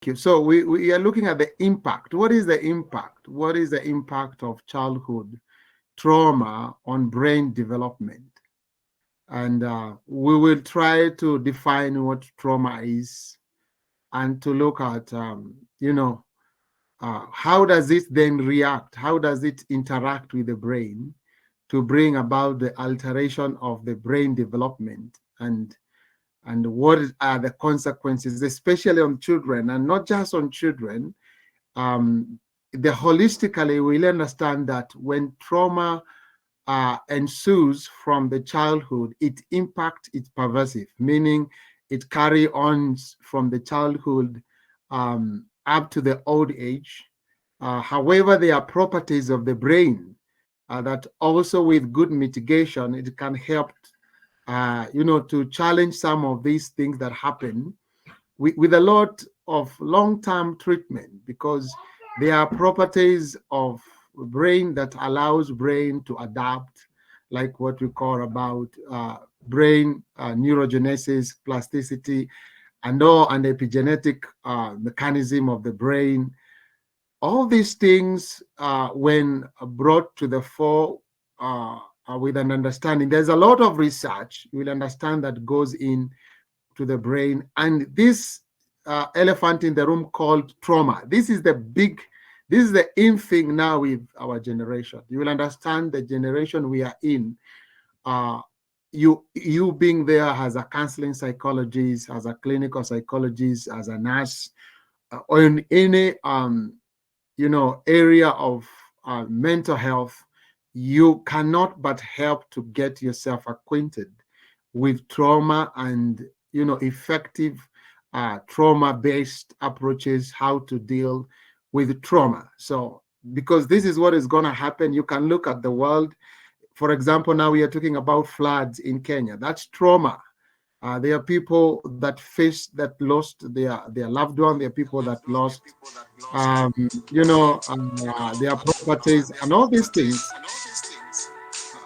you. So we are looking at the impact. What is the impact? What is the impact of childhood trauma on brain development? And we will try to define what trauma is and to look at, how does it then react? How does it interact with the brain to bring about the alteration of the brain development, and what are the consequences, especially on children, and not just on children. The holistically, we'll understand that when trauma ensues from the childhood, it impacts, it's pervasive, meaning it carry on from the childhood up to the old age. However, there are properties of the brain that also, with good mitigation, it can help, to challenge some of these things that happen with a lot of long-term treatment, because there are properties of brain that allows brain to adapt, like what we call about brain neurogenesis, plasticity, and epigenetic mechanism of the brain. All these things, when brought to the fore with an understanding, there's a lot of research, you'll understand, that goes in to the brain. And this elephant in the room called trauma, this is the in thing now with our generation. You will understand the generation we are in. You being there as a counseling psychologist, as a clinical psychologist, as a nurse, or in any area of mental health, you cannot but help to get yourself acquainted with trauma and effective trauma-based approaches, how to deal with trauma. So because this is what is going to happen, you can look at the world. For example, now we are talking about floods in Kenya. That's trauma. There are people that lost their loved one. There are people that lost their properties and all these things.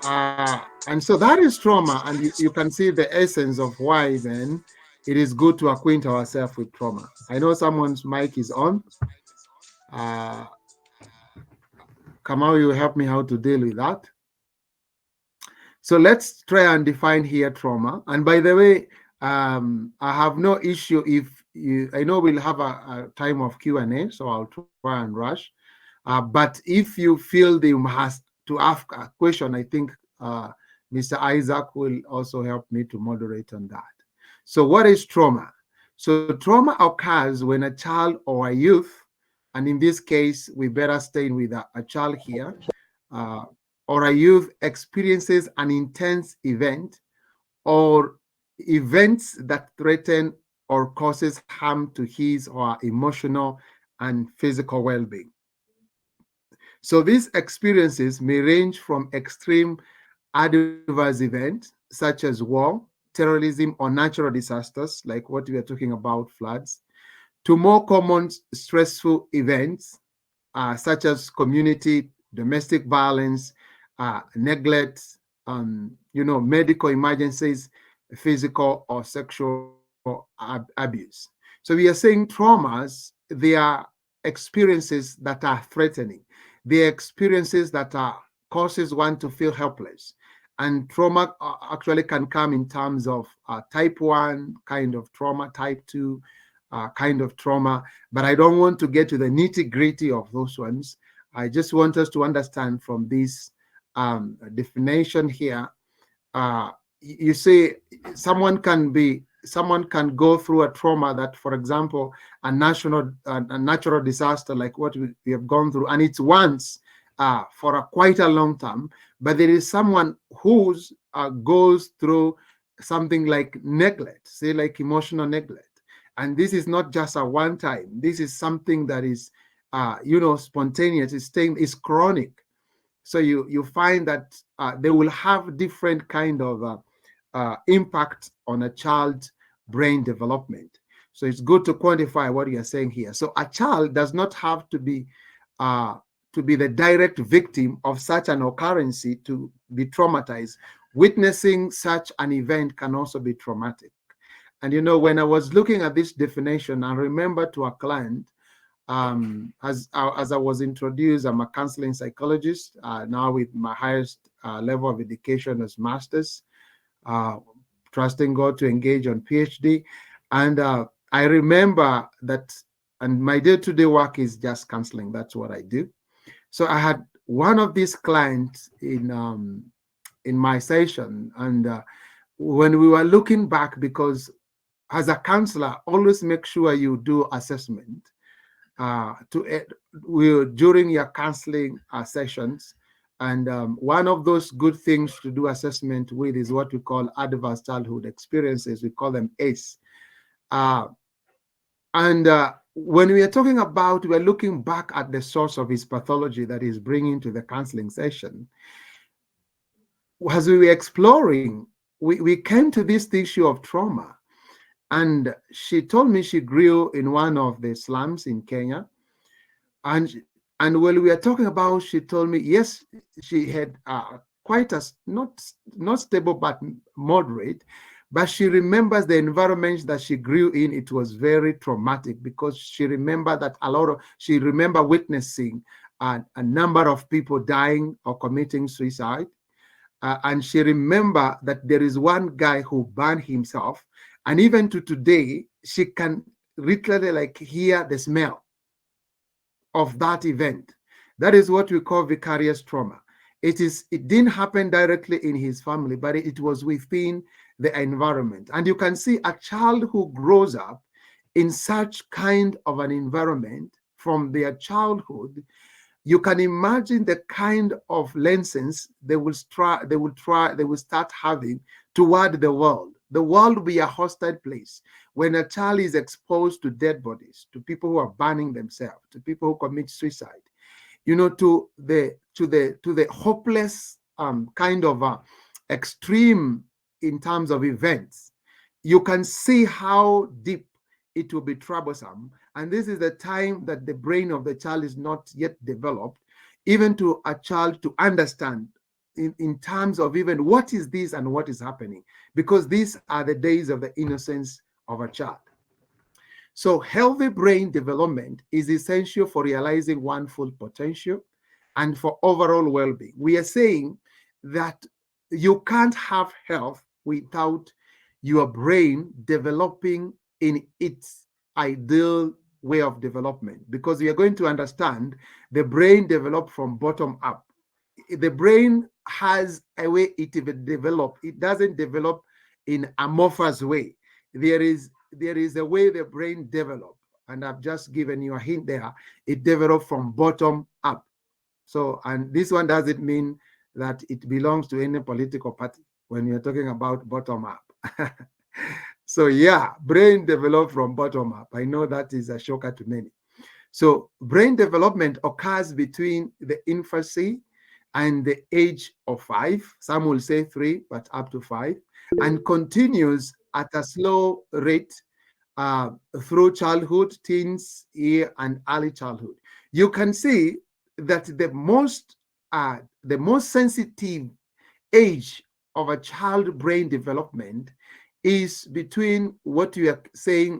And so that is trauma, and you can see the essence of why then it is good to acquaint ourselves with trauma. I know someone's mic is on. Kamau, you help me how to deal with that. So let's try and define here trauma. And by the way, I have no issue if I know we'll have a time of Q&A, so I'll try and rush. But if you feel you must to ask a question, I think Mr. Isaac will also help me to moderate on that. So what is trauma? So trauma occurs when a child or a youth, and in this case, we better stay with a child here, or a youth experiences an intense event or events that threaten or causes harm to his or her emotional and physical well-being. So these experiences may range from extreme adverse events such as war, terrorism, or natural disasters, like what we are talking about, floods, to more common stressful events such as community, domestic violence, neglect, medical emergencies, physical or sexual abuse. So we are saying traumas, they are experiences that are threatening. They are experiences that causes one to feel helpless. And trauma actually can come in terms of type 1 kind of trauma, type 2 kind of trauma. But I don't want to get to the nitty-gritty of those ones. I just want us to understand from this definition here. You see, someone can go through a trauma that, for example, a natural disaster like what we have gone through, and it's once for quite a long time. But there is someone who goes through something like neglect, say like emotional neglect, and this is not just a one time. This is something that is, spontaneous. It's chronic. So you find that they will have different kind of impact on a child's brain development. So it's good to quantify what you're saying here. So a child does not have to be the direct victim of such an occurrence to be traumatized. Witnessing such an event can also be traumatic. And when I was looking at this definition, I remember to a client, as I was introduced, I'm a counseling psychologist now with my highest level of education as master's, uh, trusting God to engage on PhD. And I remember that, and my day-to-day work is just counseling. That's what I do. So I had one of these clients in my session, and when we were looking back, because as a counselor, always make sure you do assessment during your counseling sessions. And one of those good things to do assessment with is what we call adverse childhood experiences. We call them ACE. And when we are talking about, we're looking back at the source of his pathology that he's bringing to the counseling session. As we were exploring, we came to this issue of trauma. And she told me she grew in one of the slums in Kenya. And when we were talking about, she told me, yes, she had quite a, not stable, but moderate. But she remembers the environment that she grew in. It was very traumatic, because she remembered that she remember witnessing a number of people dying or committing suicide. And she remember that there is one guy who burned himself. And even to today, she can literally like hear the smell of that event. That is what we call vicarious trauma. It didn't happen directly in his family, but it was within the environment. And you can see a child who grows up in such kind of an environment from their childhood, you can imagine the kind of lenses they will start having toward the world. The world will be a hostile place when a child is exposed to dead bodies, to people who are burning themselves, to people who commit suicide, to the hopeless kind of extreme in terms of events. You can see how deep it will be troublesome. And this is the time that the brain of the child is not yet developed, even to a child to understand in terms of even what is this and what is happening, because these are the days of the innocence of a child. So healthy brain development is essential for realizing one's full potential and for overall well-being. We are saying that you can't have health without your brain developing in its ideal way of development, because we are going to understand the brain developed from bottom up. The brain has a way it develops. It doesn't develop in amorphous way. There is a way the brain develops, and I've just given you a hint there. It develops from bottom up. So, and this one doesn't mean that it belongs to any political party when you're talking about bottom up. So yeah, brain developed from bottom up. I know that is a shocker to many. So brain development occurs between the infancy and the age of 5. Some will say 3, but up to 5, and continues at a slow rate through childhood, teens, and early childhood. You can see that the most sensitive age of a child brain development is between what you are saying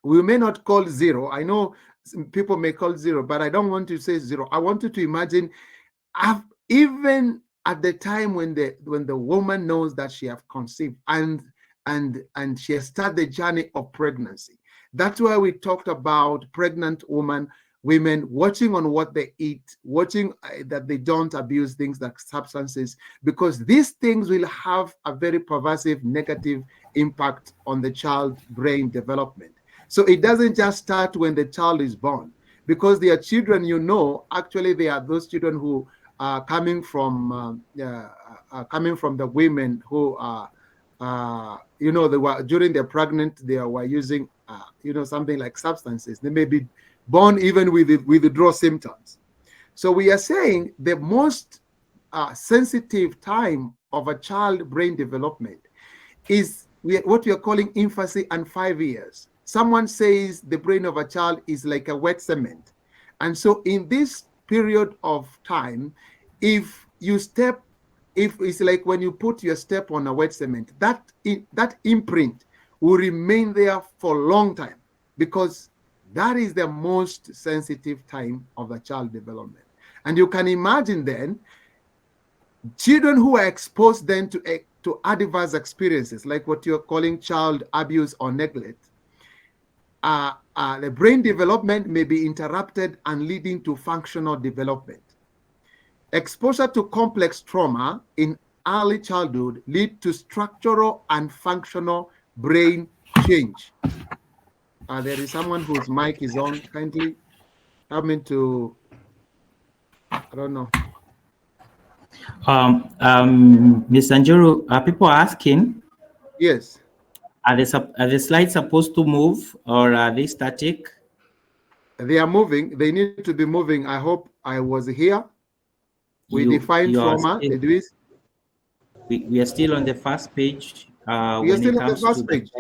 we may not call 0. I know people may call 0, but I don't want to say 0. I want you to imagine even at the time when the woman knows that she has conceived and she has started the journey of pregnancy. That's why we talked about pregnant women watching on what they eat, watching that they don't abuse things like substances, because these things will have a very pervasive negative impact on the child brain development. So it doesn't just start when the child is born, because they are children, actually they are those children who are coming from the women who are, they were during their pregnant, they were using, something like substances. They may be born even with withdrawal symptoms. So we are saying the most sensitive time of a child brain development is what we are calling infancy and 5 years. Someone says the brain of a child is like a wet cement. And so in this period of time, if it's like when you put your step on a wet cement, that imprint will remain there for a long time, because that is the most sensitive time of the child development. And you can imagine then, children who are exposed then to adverse experiences, like what you're calling child abuse or neglect, the brain development may be interrupted and leading to functional development. Exposure to complex trauma in early childhood lead to structural and functional brain change. There is someone whose mic is on. Kindly help me to, I don't know. Mr. Njuru, are people asking? Yes. Are the slides supposed to move, or are they static? They are moving. They need to be moving. I hope I was here. We defined trauma. We are still on the first page. We are still on the first page.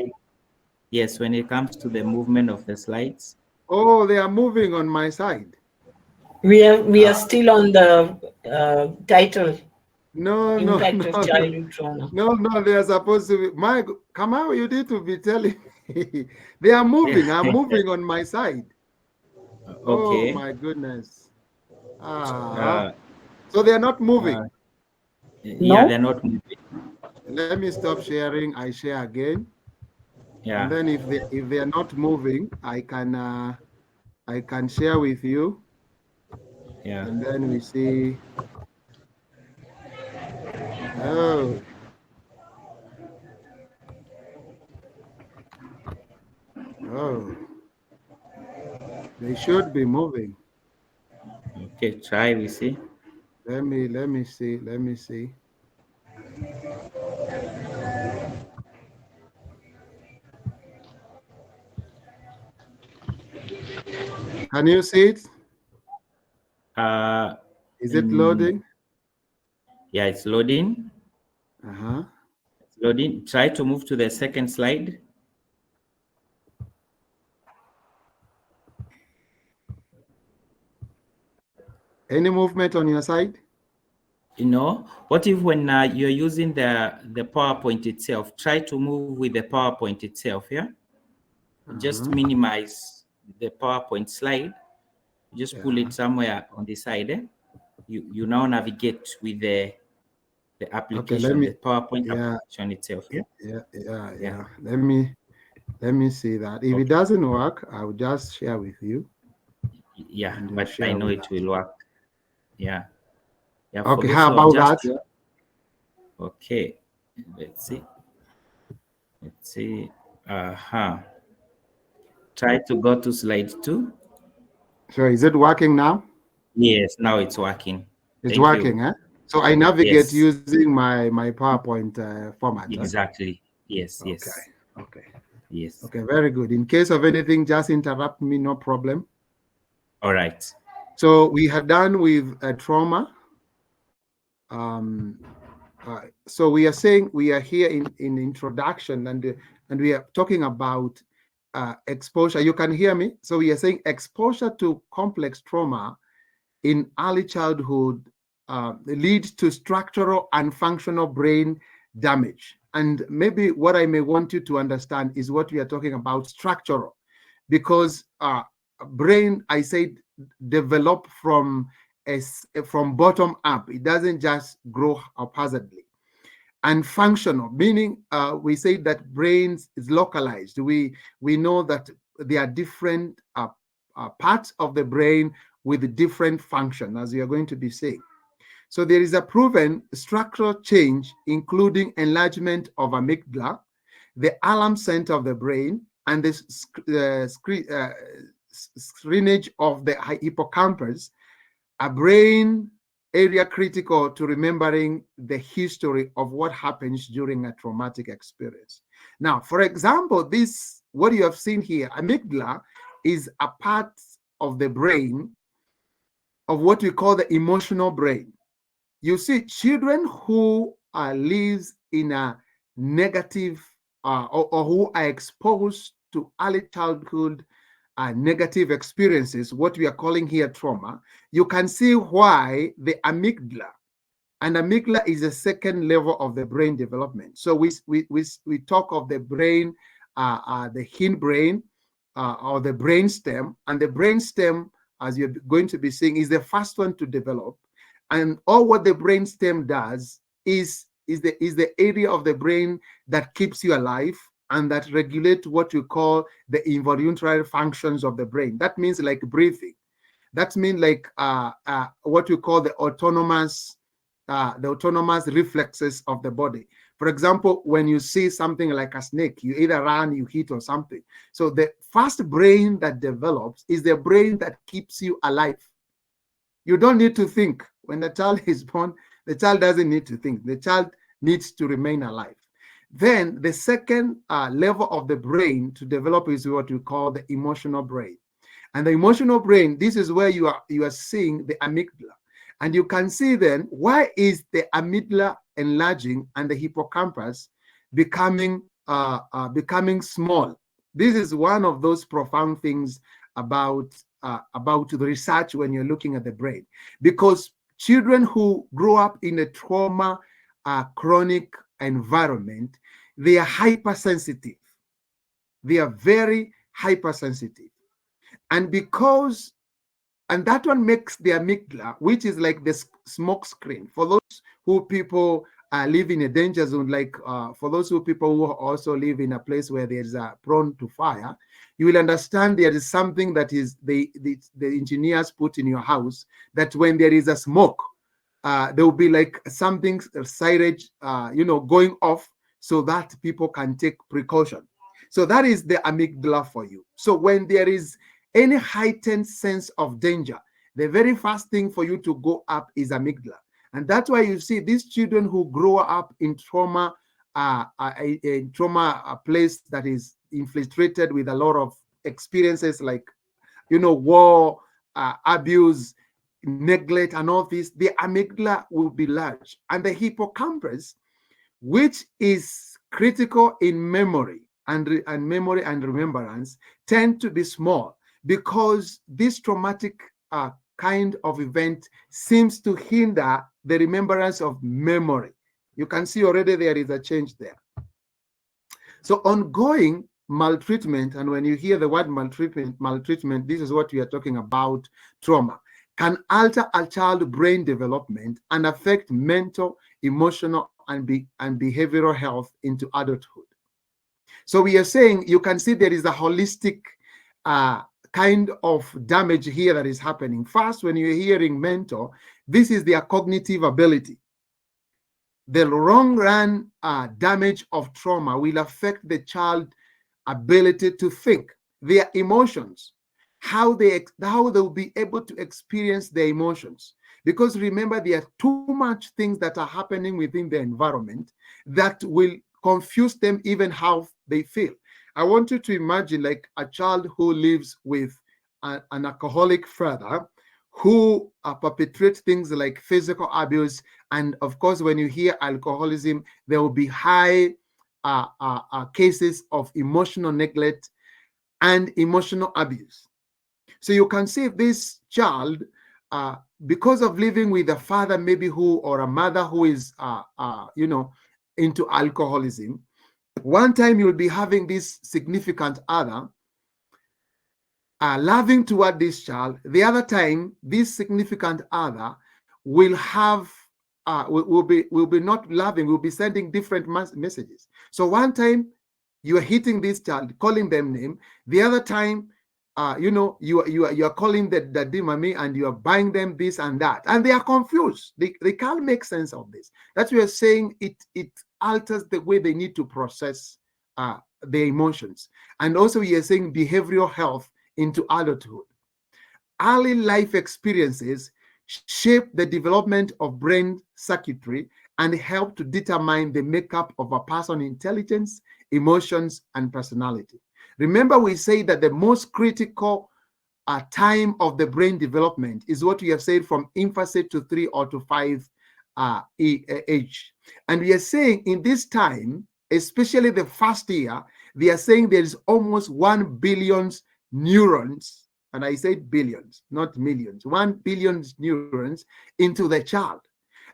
Yes, when it comes to the movement of the slides. Oh, they are moving on my side. We are still on the title. No, Impact of childhood trauma. No, they are supposed to be. Kamau, you need to be telling me. They are moving. I'm moving on my side. Okay. Oh my goodness. So they are not moving. Yeah, they're not moving. Let me stop sharing. I share again. Yeah. And then if they are not moving, I can share with you. Yeah. And then we see. Oh. Oh. They should be moving. Okay, try, we see. Let me see. Can you see it? Is it loading? Yeah, it's loading. It's loading. Try to move to the second slide. Any movement on your side? What if when you're using the PowerPoint itself, try to move with the PowerPoint itself, yeah? Just minimize the PowerPoint slide. Just pull it somewhere on the side. Eh? You now navigate with the application, the PowerPoint application itself. Yeah. Let me see that. If it doesn't work, I'll just share with you. Yeah, but I know it will work. Yeah. Okay, how about that? Okay, let's see. Try to go to slide 2. So is it working now? Yes, now it's working. It's working, eh? So I navigate using my PowerPoint format. Exactly. Yes. Okay. Yes. Okay, very good. In case of anything, just interrupt me, no problem. All right. So we had done with trauma. So we are saying we are here in introduction, and we are talking about exposure. You can hear me. So we are saying exposure to complex trauma in early childhood leads to structural and functional brain damage. And maybe what I may want you to understand is what we are talking about, structural, because brain, I said, develop from bottom up. It doesn't just grow haphazardly. And functional, meaning we say that brains is localized. We know that there are different parts of the brain with different function, as we are going to be saying. So there is a proven structural change, including enlargement of amygdala, the alarm center of the brain, and the screenage of the hippocampus, a brain area critical to remembering the history of what happens during a traumatic experience. Now, for example, what you have seen here, amygdala, is a part of the brain of what we call the emotional brain. You see, children who live in a negative or who are exposed to early childhood negative experiences, what we are calling here trauma, you can see why the amygdala, and amygdala is the second level of the brain development. So we talk of the brain the hindbrain or the brain stem, and the brain stem, as you're going to be seeing, is the first one to develop. And all what the brain stem does is the area of the brain that keeps you alive and that regulate what you call the involuntary functions of the brain. That means like breathing. That means like what you call the autonomous reflexes of the body. For example, when you see something like a snake, you either run, you hit, or something. So the first brain that develops is the brain that keeps you alive. You don't need to think. When the child is born, the child doesn't need to think. The child needs to remain alive. Then the second level of the brain to develop is what we call the emotional brain. And the emotional brain, this is where you are seeing the amygdala. And you can see then, why is the amygdala enlarging and the hippocampus becoming small? This is one of those profound things about the research when you're looking at the brain. Because children who grow up in a trauma chronic environment, they are hypersensitive. They are very hypersensitive. And that one makes the amygdala, which is like the smoke screen. For those who people live in a danger zone, like for those who people who also live in a place where there's prone to fire, you will understand there is something that is the engineers put in your house, that when there is a smoke, there will be like something, signage, going off so that people can take precaution. So that is the amygdala for you. So when there is any heightened sense of danger, the very first thing for you to go up is amygdala. And that's why you see these children who grow up in trauma, a place that is infiltrated with a lot of experiences like, war, abuse, neglect, and all this, the amygdala will be large. And the hippocampus, which is critical in memory and remembrance, tend to be small, because this traumatic kind of event seems to hinder the remembrance of memory. You can see already there is a change there. So ongoing maltreatment, and when you hear the word maltreatment, this is what we are talking about, trauma, can alter a child's brain development and affect mental, emotional, and behavioral health into adulthood. So we are saying you can see there is a holistic kind of damage here that is happening. First, when you're hearing mental, this is their cognitive ability. The long run damage of trauma will affect the child's ability to think, their emotions, how they'll be able to experience their emotions. Because remember, there are too much things that are happening within the environment that will confuse them even how they feel. I want you to imagine like a child who lives with an alcoholic father who perpetrates things like physical abuse. And of course, when you hear alcoholism, there will be high cases of emotional neglect and emotional abuse. So you can see this child, because of living with a father maybe or a mother who is, into alcoholism, one time you'll be having this significant other loving toward this child. The other time, this significant other will have will be not loving, will be sending different messages. So one time you are hitting this child, calling them name. The other time, you are calling the daddy, mommy, and you are buying them this and that, and they are confused. They can't make sense of this. That's why we are saying it alters the way they need to process their emotions. And also we are saying behavioral health into adulthood. Early life experiences shape the development of brain circuitry and help to determine the makeup of a person's intelligence, emotions, and personality. Remember, we say that the most critical time of the brain development is what we have said from infancy to 3 or to 5 age. And we are saying in this time, especially the first year, they are saying there is almost 1 billion neurons, and I said billions, not millions, 1 billion neurons into the child.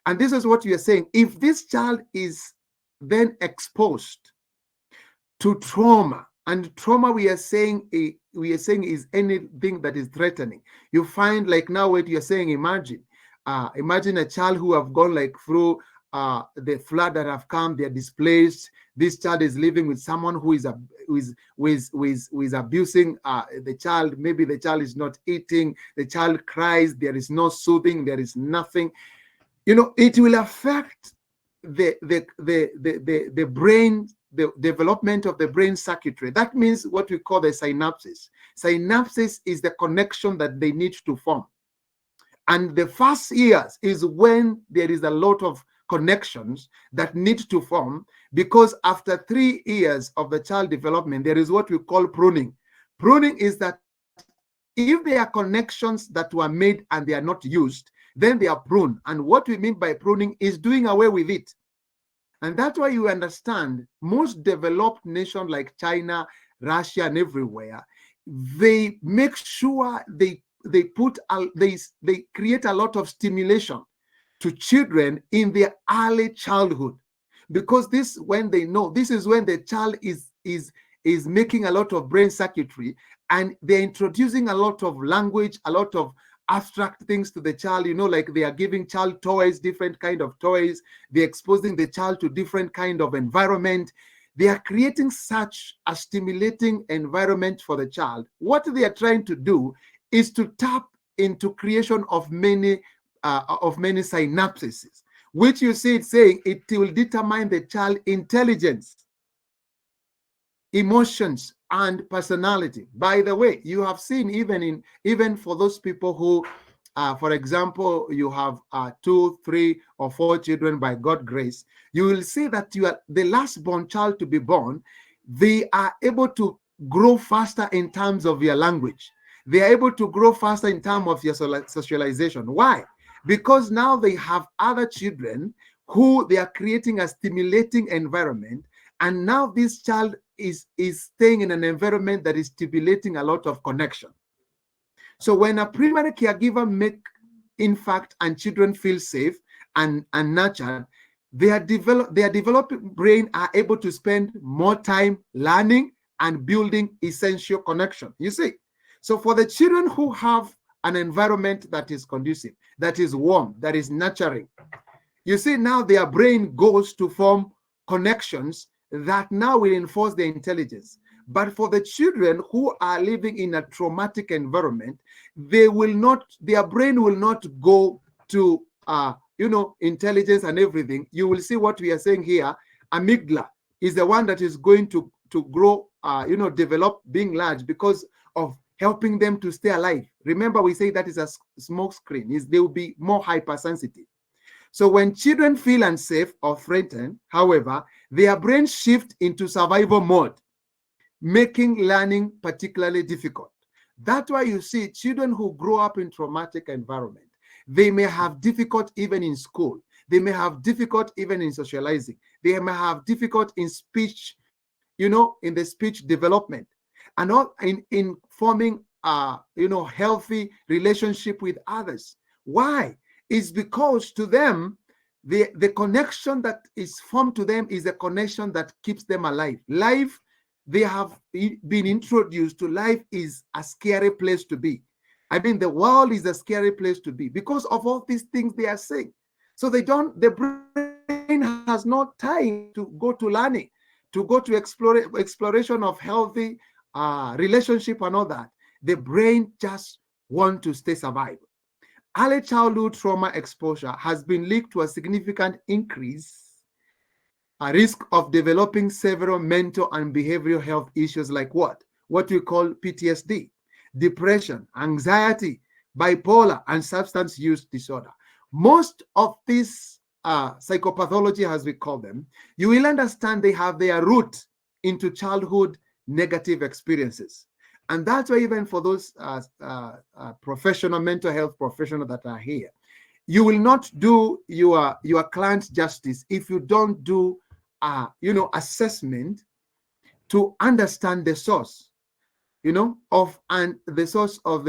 And this is what we are saying. If this child is then exposed to trauma, And trauma, we are saying is anything that is threatening. You find, like now what you're saying, imagine a child who have gone like through the flood that have come, they're displaced. This child is living with someone who is abusing the child. Maybe the child is not eating, the child cries, there is no soothing, there is nothing. You know, it will affect the brain, the development of the brain circuitry. That means what we call the synapses. Synapses is the connection that they need to form. And the first years is when there is a lot of connections that need to form, because after 3 years of the child development, there is what we call pruning. Pruning is that if there are connections that were made and they are not used, then they are pruned. And what we mean by pruning is doing away with it. And that's why you understand most developed nations like China, Russia, and everywhere, they make sure they create a lot of stimulation to children in their early childhood, because this, when they know, this is when the child is making a lot of brain circuitry, and they're introducing a lot of language, a lot of abstract things to the child. You know, like they are giving child toys, different kind of toys, they're exposing the child to different kind of environment. They are creating such a stimulating environment for the child. What they are trying to do is to tap into creation of many synapses, which you see it saying it will determine the child intelligence, emotions, and personality. By the way, you have seen even for those people who, for example, you have 2, 3, or 4 children by God's grace, you will see that you are the last born child to be born. They are able to grow faster in terms of your language. They are able to grow faster in terms of your socialization. Why? Because now they have other children who they are creating a stimulating environment, and now this child is staying in an environment that is stimulating a lot of connection. So when a primary caregiver make impact and children feel safe and nurtured, their developing brain are able to spend more time learning and building essential connection. You see, so for the children who have an environment that is conducive, that is warm, that is nurturing, you see, now their brain goes to form connections that now will enforce their intelligence. But for the children who are living in a traumatic environment, their brain will not go to intelligence and everything. You will see what we are saying here. Amygdala is the one that is going to grow, develop, being large, because of helping them to stay alive. Remember, we say that is a smoke screen. They will be more hypersensitive. So when children feel unsafe or threatened, however, their brain shift into survival mode, making learning particularly difficult. That's why you see children who grow up in traumatic environment, they may have difficult even in school. They may have difficult even in socializing. They may have difficult in speech, in the speech development, and all in forming healthy relationship with others. Why? It's because to them, the connection that is formed to them is a connection that keeps them alive. Life, they have been introduced to life, is a scary place to be. I mean, the world is a scary place to be because of all these things they are saying. So the brain has no time to go to learning, to go to exploration of healthy relationship and all that. The brain just wants to stay survival. Early childhood trauma exposure has been linked to a significant increase, a risk of developing several mental and behavioral health issues like what we call PTSD, depression, anxiety, bipolar, and substance use disorder. Most of these psychopathology, as we call them, you will understand they have their root into childhood negative experiences. And that's why even for those professional mental health professionals that are here, you will not do your client justice if you don't do assessment to understand the source, the source of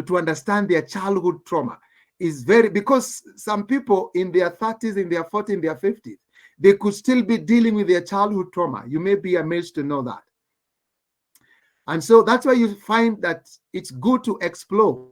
to understand their childhood trauma is because some people in their 30s, in their 40s, in their 50s, they could still be dealing with their childhood trauma. You may be amazed to know that. And so that's why you find that it's good to explore.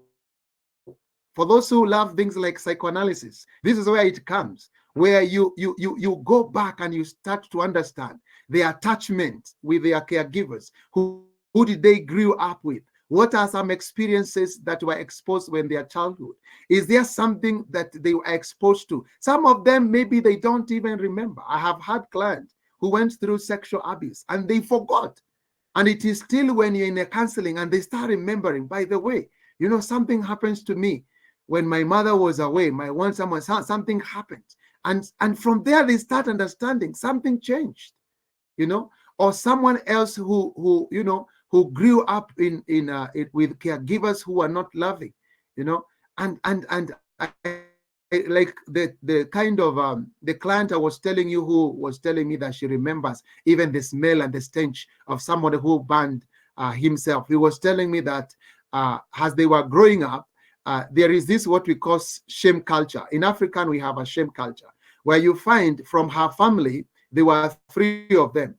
For those who love things like psychoanalysis, this is where it comes, where you go back and you start to understand the attachment with their caregivers. Who did they grew up with? What are some experiences that were exposed when their childhood? Is there something that they were exposed to? Some of them, maybe they don't even remember. I have had clients who went through sexual abuse and they forgot. And it is still when you're in a counseling and they start remembering, by the way, something happens to me when my mother was away, something happened. And from there, they start understanding something changed, or someone else who grew up with caregivers who are not loving, and like the kind of the client I was telling you, who was telling me that she remembers even the smell and the stench of somebody who burned himself. He was telling me that as they were growing up, there is this what we call shame culture. In African, we have a shame culture where you find from her family, there were 3 of them.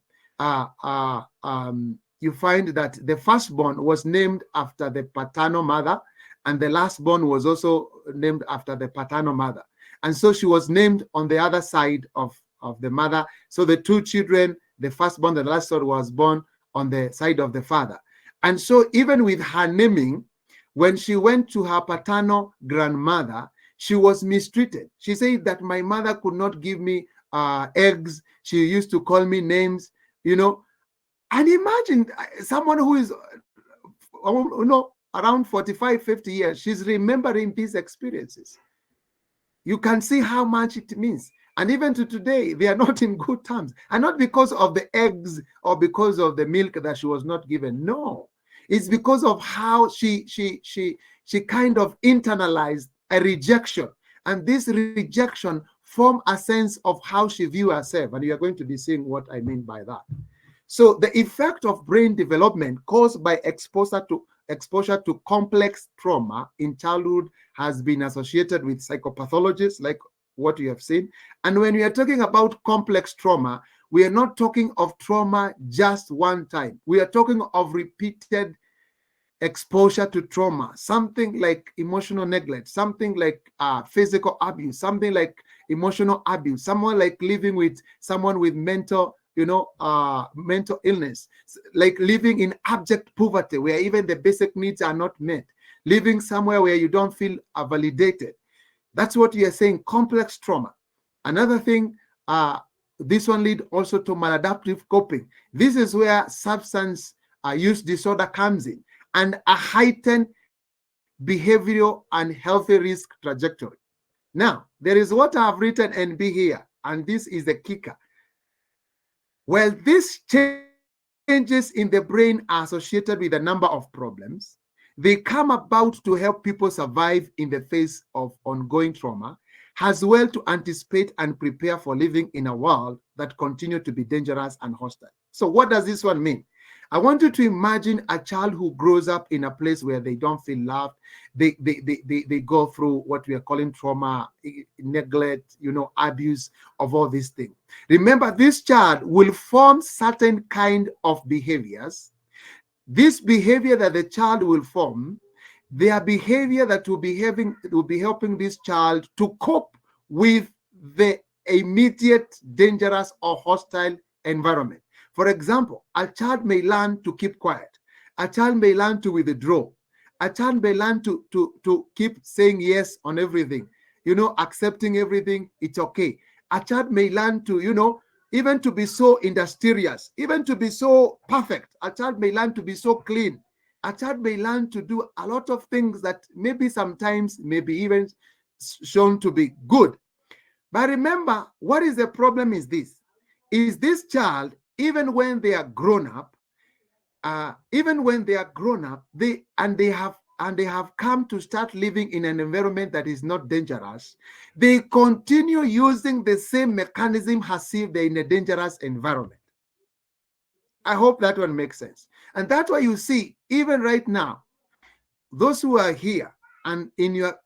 You find that the firstborn was named after the paternal mother, and the lastborn was also named after the paternal mother. And so she was named on the other side of the mother. So the 2 children, the firstborn, the lastborn, was born on the side of the father. And so even with her naming, when she went to her paternal grandmother, she was mistreated. She said that my mother could not give me eggs. She used to call me names, And imagine someone who is, around 45, 50 years, she's remembering these experiences. You can see how much it means. And even to today, they are not in good terms. And not because of the eggs or because of the milk that she was not given. No. It's because of how she kind of internalized a rejection. And this rejection formed a sense of how she views herself. And you are going to be seeing what I mean by that. So the effect of brain development caused by exposure to complex trauma in childhood has been associated with psychopathologies, like what you have seen. And when we are talking about complex trauma, we are not talking of trauma just one time. We are talking of repeated exposure to trauma, something like emotional neglect, something like physical abuse, something like emotional abuse, someone like living with someone with mental illness, like living in abject poverty where even the basic needs are not met, living somewhere where you don't feel validated. That's what we are saying, complex trauma. Another thing, this one leads also to maladaptive coping. This is where substance use disorder comes in, and a heightened behavioral and healthy risk trajectory. Now, there is what I've written and be here, and this is the kicker. Well, these changes in the brain are associated with a number of problems. They come about to help people survive in the face of ongoing trauma, as well to anticipate and prepare for living in a world that continues to be dangerous and hostile. So what does this one mean? I want you to imagine a child who grows up in a place where they don't feel loved. They go through what we are calling trauma, neglect, abuse of all these things. Remember, this child will form certain kind of behaviors. This behavior that the child will form, their behavior that will be helping this child to cope with the immediate dangerous or hostile environment. For example, a child may learn to keep quiet. A child may learn to withdraw. A child may learn to keep saying yes on everything, accepting everything, it's okay. A child may learn to, even to be so industrious, even to be so perfect. A child may learn to be so clean. A child may learn to do a lot of things that maybe sometimes maybe even shown to be good. But remember, what is the problem is this child, even when they are grown up, they have come to start living in an environment that is not dangerous, they continue using the same mechanism as if they're in a dangerous environment. I hope that one makes sense. And that's why you see, even right now, those who are here and in your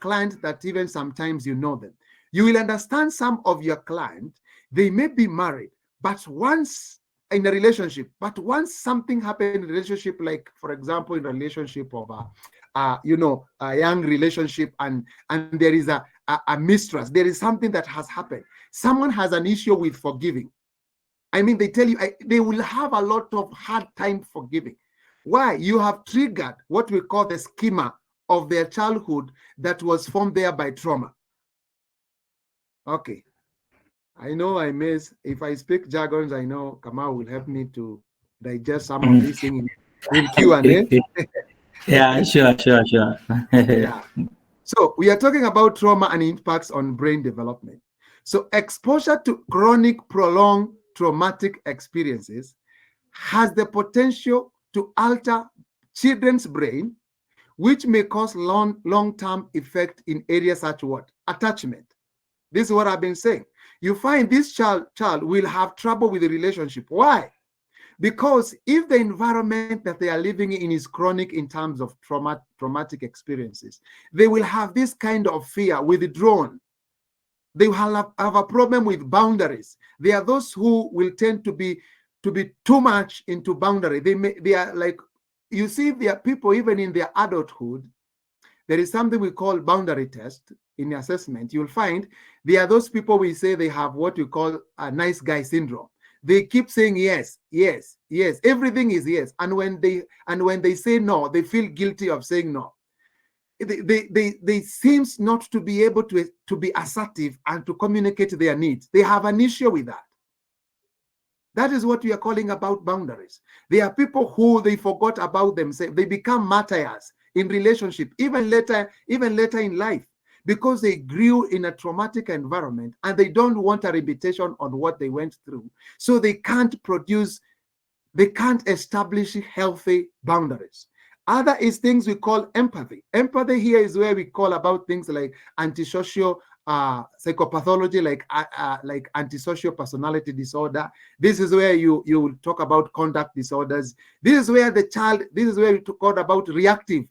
client that even sometimes you know them, You will understand some of your clients, they may be married, but once in a relationship, but once something happened in a relationship, like for example, in a relationship of a young relationship, and there is a mistrust, there is something that has happened. Someone has an issue with forgiving. I mean, they tell you they will have a lot of hard time forgiving. Why? You have triggered what we call the schema of their childhood that was formed there by trauma. Okay. I know I miss, if I speak jargons, I know Kamau will help me to digest some of these things in Q&A. Yeah, sure. Yeah. So we are talking about trauma and impacts on brain development. So exposure to chronic, prolonged traumatic experiences has the potential to alter children's brain, which may cause long-term effect in areas such as what? Attachment. This is what I've been saying. You find this child will have trouble with the relationship. Why? Because if the environment that they are living in is chronic in terms of traumatic experiences, they will have this kind of fear, withdrawn. They will have a problem with boundaries. There are those who will tend to be too much into boundary. They are like, you see, there are people even in their adulthood. There is something we call boundary test in assessment. You'll find there are those people we say they have what we call a nice guy syndrome. They keep saying yes, yes, yes. Everything is yes. And when they say no, they feel guilty of saying no. They seems not to be able to be assertive and to communicate their needs. They have an issue with that. That is what we are calling about boundaries. There are people who they forgot about themselves. They become martyrs in relationship, even later in life, because they grew in a traumatic environment and they don't want a reputation on what they went through. So they can't establish healthy boundaries. Other is things we call empathy. Empathy here is where we call about things like antisocial psychopathology, like antisocial personality disorder. This is where you will talk about conduct disorders. This is where we talk about reactive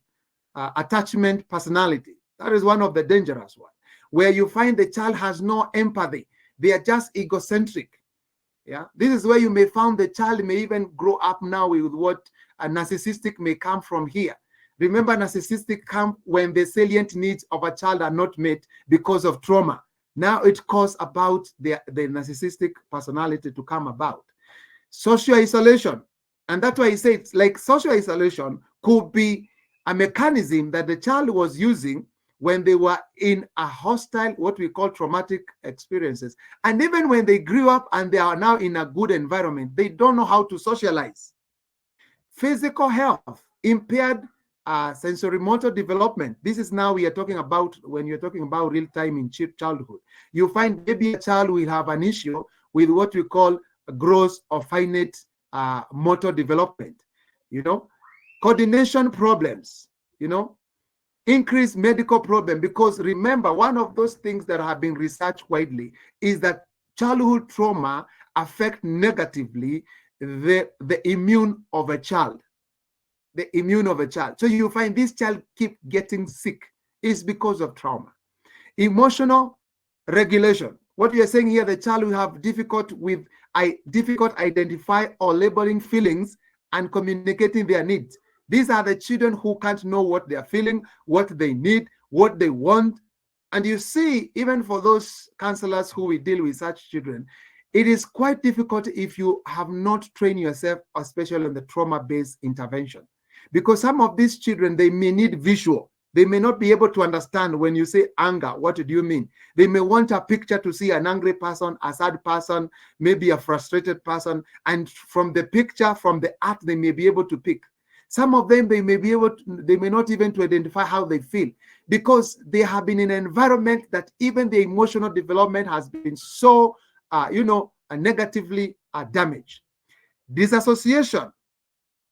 attachment personality. That is one of the dangerous ones, where you find the child has no empathy. They are just egocentric. Yeah, this is where you may find the child may even grow up now with what a narcissistic may come from here. Remember, narcissistic come when the salient needs of a child are not met because of trauma. Now it calls about the narcissistic personality to come about. Social isolation. And that's why I say it's like social isolation could be a mechanism that the child was using when they were in a hostile, what we call traumatic experiences. And even when they grew up and they are now in a good environment, they don't know how to socialize. Physical health, impaired sensorimotor development. This is now we are talking about when you're talking about real time in childhood. You find maybe a child will have an issue with what we call gross or finite motor development, coordination problems, increased medical problem. Because remember, one of those things that have been researched widely is that childhood trauma affect negatively the immune of a child. The immune of a child. So you find this child keep getting sick is because of trauma. Emotional regulation. What we are saying here, the child will have difficult identify or labeling feelings and communicating their needs. These are the children who can't know what they are feeling, what they need, what they want. And you see, even for those counselors who we deal with such children, it is quite difficult if you have not trained yourself, especially on the trauma-based intervention. Because some of these children, they may need visual. They may not be able to understand when you say anger, what do you mean? They may want a picture to see an angry person, a sad person, maybe a frustrated person. And from the picture, from the art, they may be able to pick. Some of them, they may not even to identify how they feel, because they have been in an environment that even the emotional development has been so, negatively damaged. Disassociation,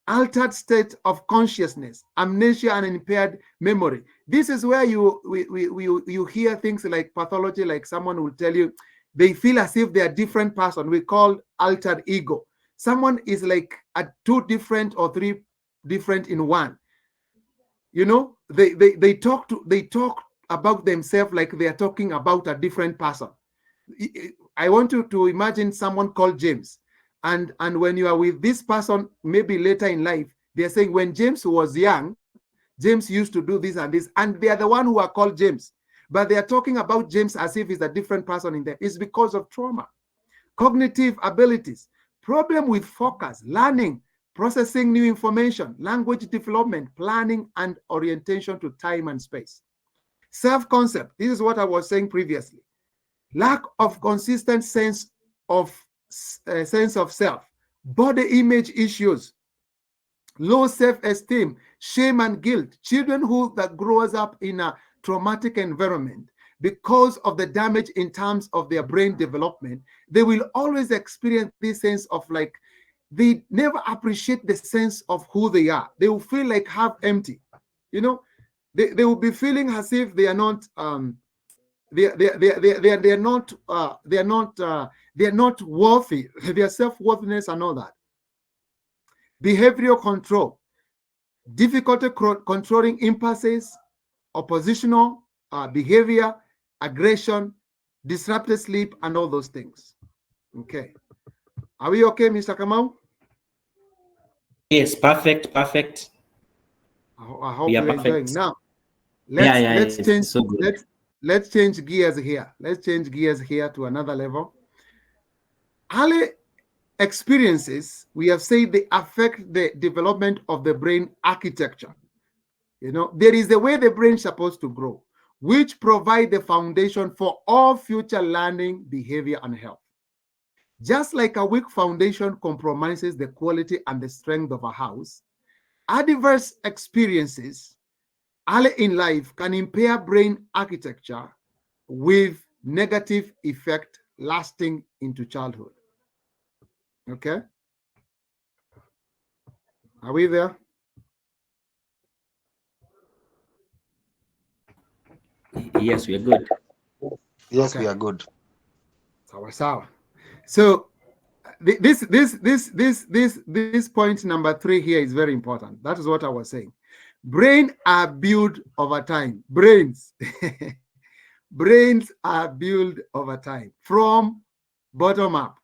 altered state of consciousness, amnesia, and impaired memory. This is where you hear things like pathology, like someone will tell you they feel as if they are a different person. We call altered ego. Someone is like a two different or three different in one. They talk about themselves like they are talking about a different person. I want you to imagine someone called James, and when you are with this person, maybe later in life, they're saying when James was young, James used to do this, and they are the one who are called James, but they are talking about James as if he's a different person in there. It's because of trauma. Cognitive abilities, problem with focus, learning, processing new information, language development, planning, and orientation to time and space. Self-concept, this is what I was saying previously. Lack of consistent sense of self, body image issues, low self-esteem, shame and guilt. Children that grows up in a traumatic environment, because of the damage in terms of their brain development, they will always experience this sense of like, they never appreciate the sense of who they are. They will feel like half empty. You know, they will be feeling as if they are not they're not worthy. Their self-worthiness and all that. Behavioral control, difficulty controlling impulses, oppositional behavior, aggression, disrupted sleep, and all those things. Okay. Are we okay, Mr. Kamau? Yes, perfect. I hope We are you're enjoying. perfect. Now, let's change gears here. Let's change gears here to another level. Early experiences, we have said, they affect the development of the brain architecture. You know, there is the way the brain is supposed to grow, which provide the foundation for all future learning, behavior, and health. Just like a weak foundation compromises the quality and the strength of a house, adverse experiences early in life can impair brain architecture with negative effect lasting into childhood. Okay? Are we there? Yes, we are good. Yes, Okay. we are good. Sawa. So this point number 3 here is very important. That is what I was saying. Brains are built over time. Brains are built over time from bottom up.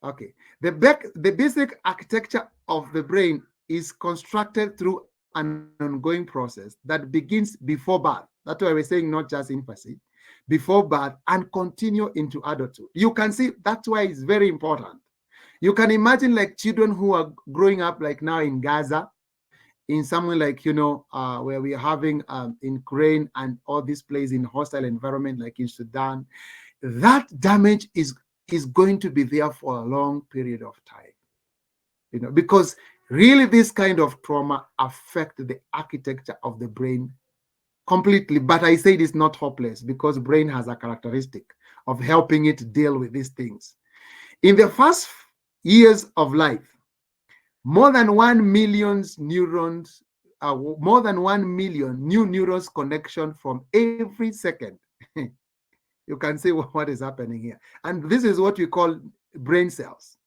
Okay. The basic architecture of the brain is constructed through an ongoing process that begins before birth. That's why we're saying not just infancy, before birth, and continue into adulthood. You can see that's why it's very important. You can imagine like children who are growing up like now in Gaza, in somewhere like, where we are having in Ukraine and all these places in hostile environment like in Sudan. That damage is going to be there for a long period of time, because really this kind of trauma affect the architecture of the brain completely. But I say it is not hopeless, because brain has a characteristic of helping it deal with these things. In the first years of life, more than 1 million neurons, more than 1 million new neurons connection from every second. You can see what is happening here. And this is what we call brain cells.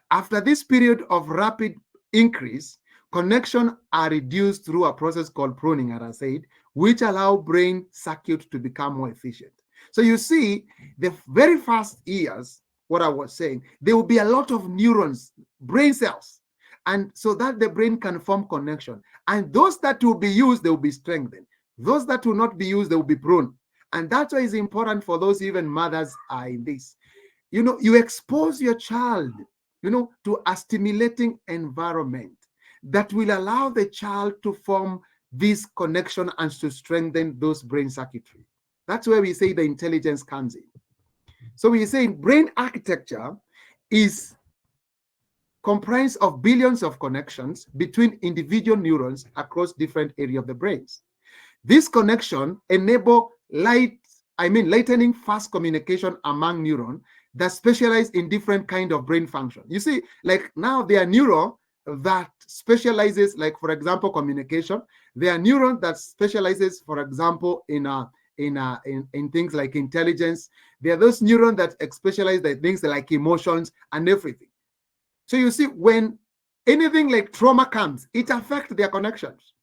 After this period of rapid increase, connections are reduced through a process called pruning, as I said, which allow brain circuits to become more efficient. So you see, the very first years, what I was saying, there will be a lot of neurons, brain cells, and so that the brain can form connection. And those that will be used, they will be strengthened. Those that will not be used, they will be pruned. And that's why it's important for those even mothers are in this. You expose your child, to a stimulating environment that will allow the child to form this connection and to strengthen those brain circuitry. That's where we say the intelligence comes in. So we say brain architecture is comprised of billions of connections between individual neurons across different areas of the brains. This connection enable lightning fast communication among neurons that specialize in different kind of brain function. You see, like now there are neurons that specializes, like for example, communication. There are neurons that specializes, for example, in things like intelligence. There are those neurons that specialize in things like emotions and everything. So you see, when anything like trauma comes, it affects their connections,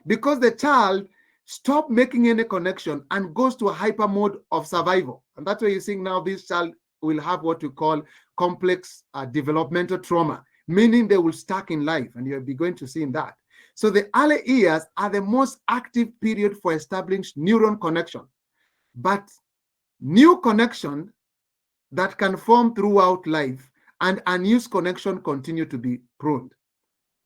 because the child stop making any connection and goes to a hyper mode of survival. And that's why you're seeing now this child will have what we call complex developmental trauma, meaning they will stuck in life, and you'll be going to see in that. So the early years are the most active period for establishing neuron connection, but new connection that can form throughout life and unused connection continue to be pruned.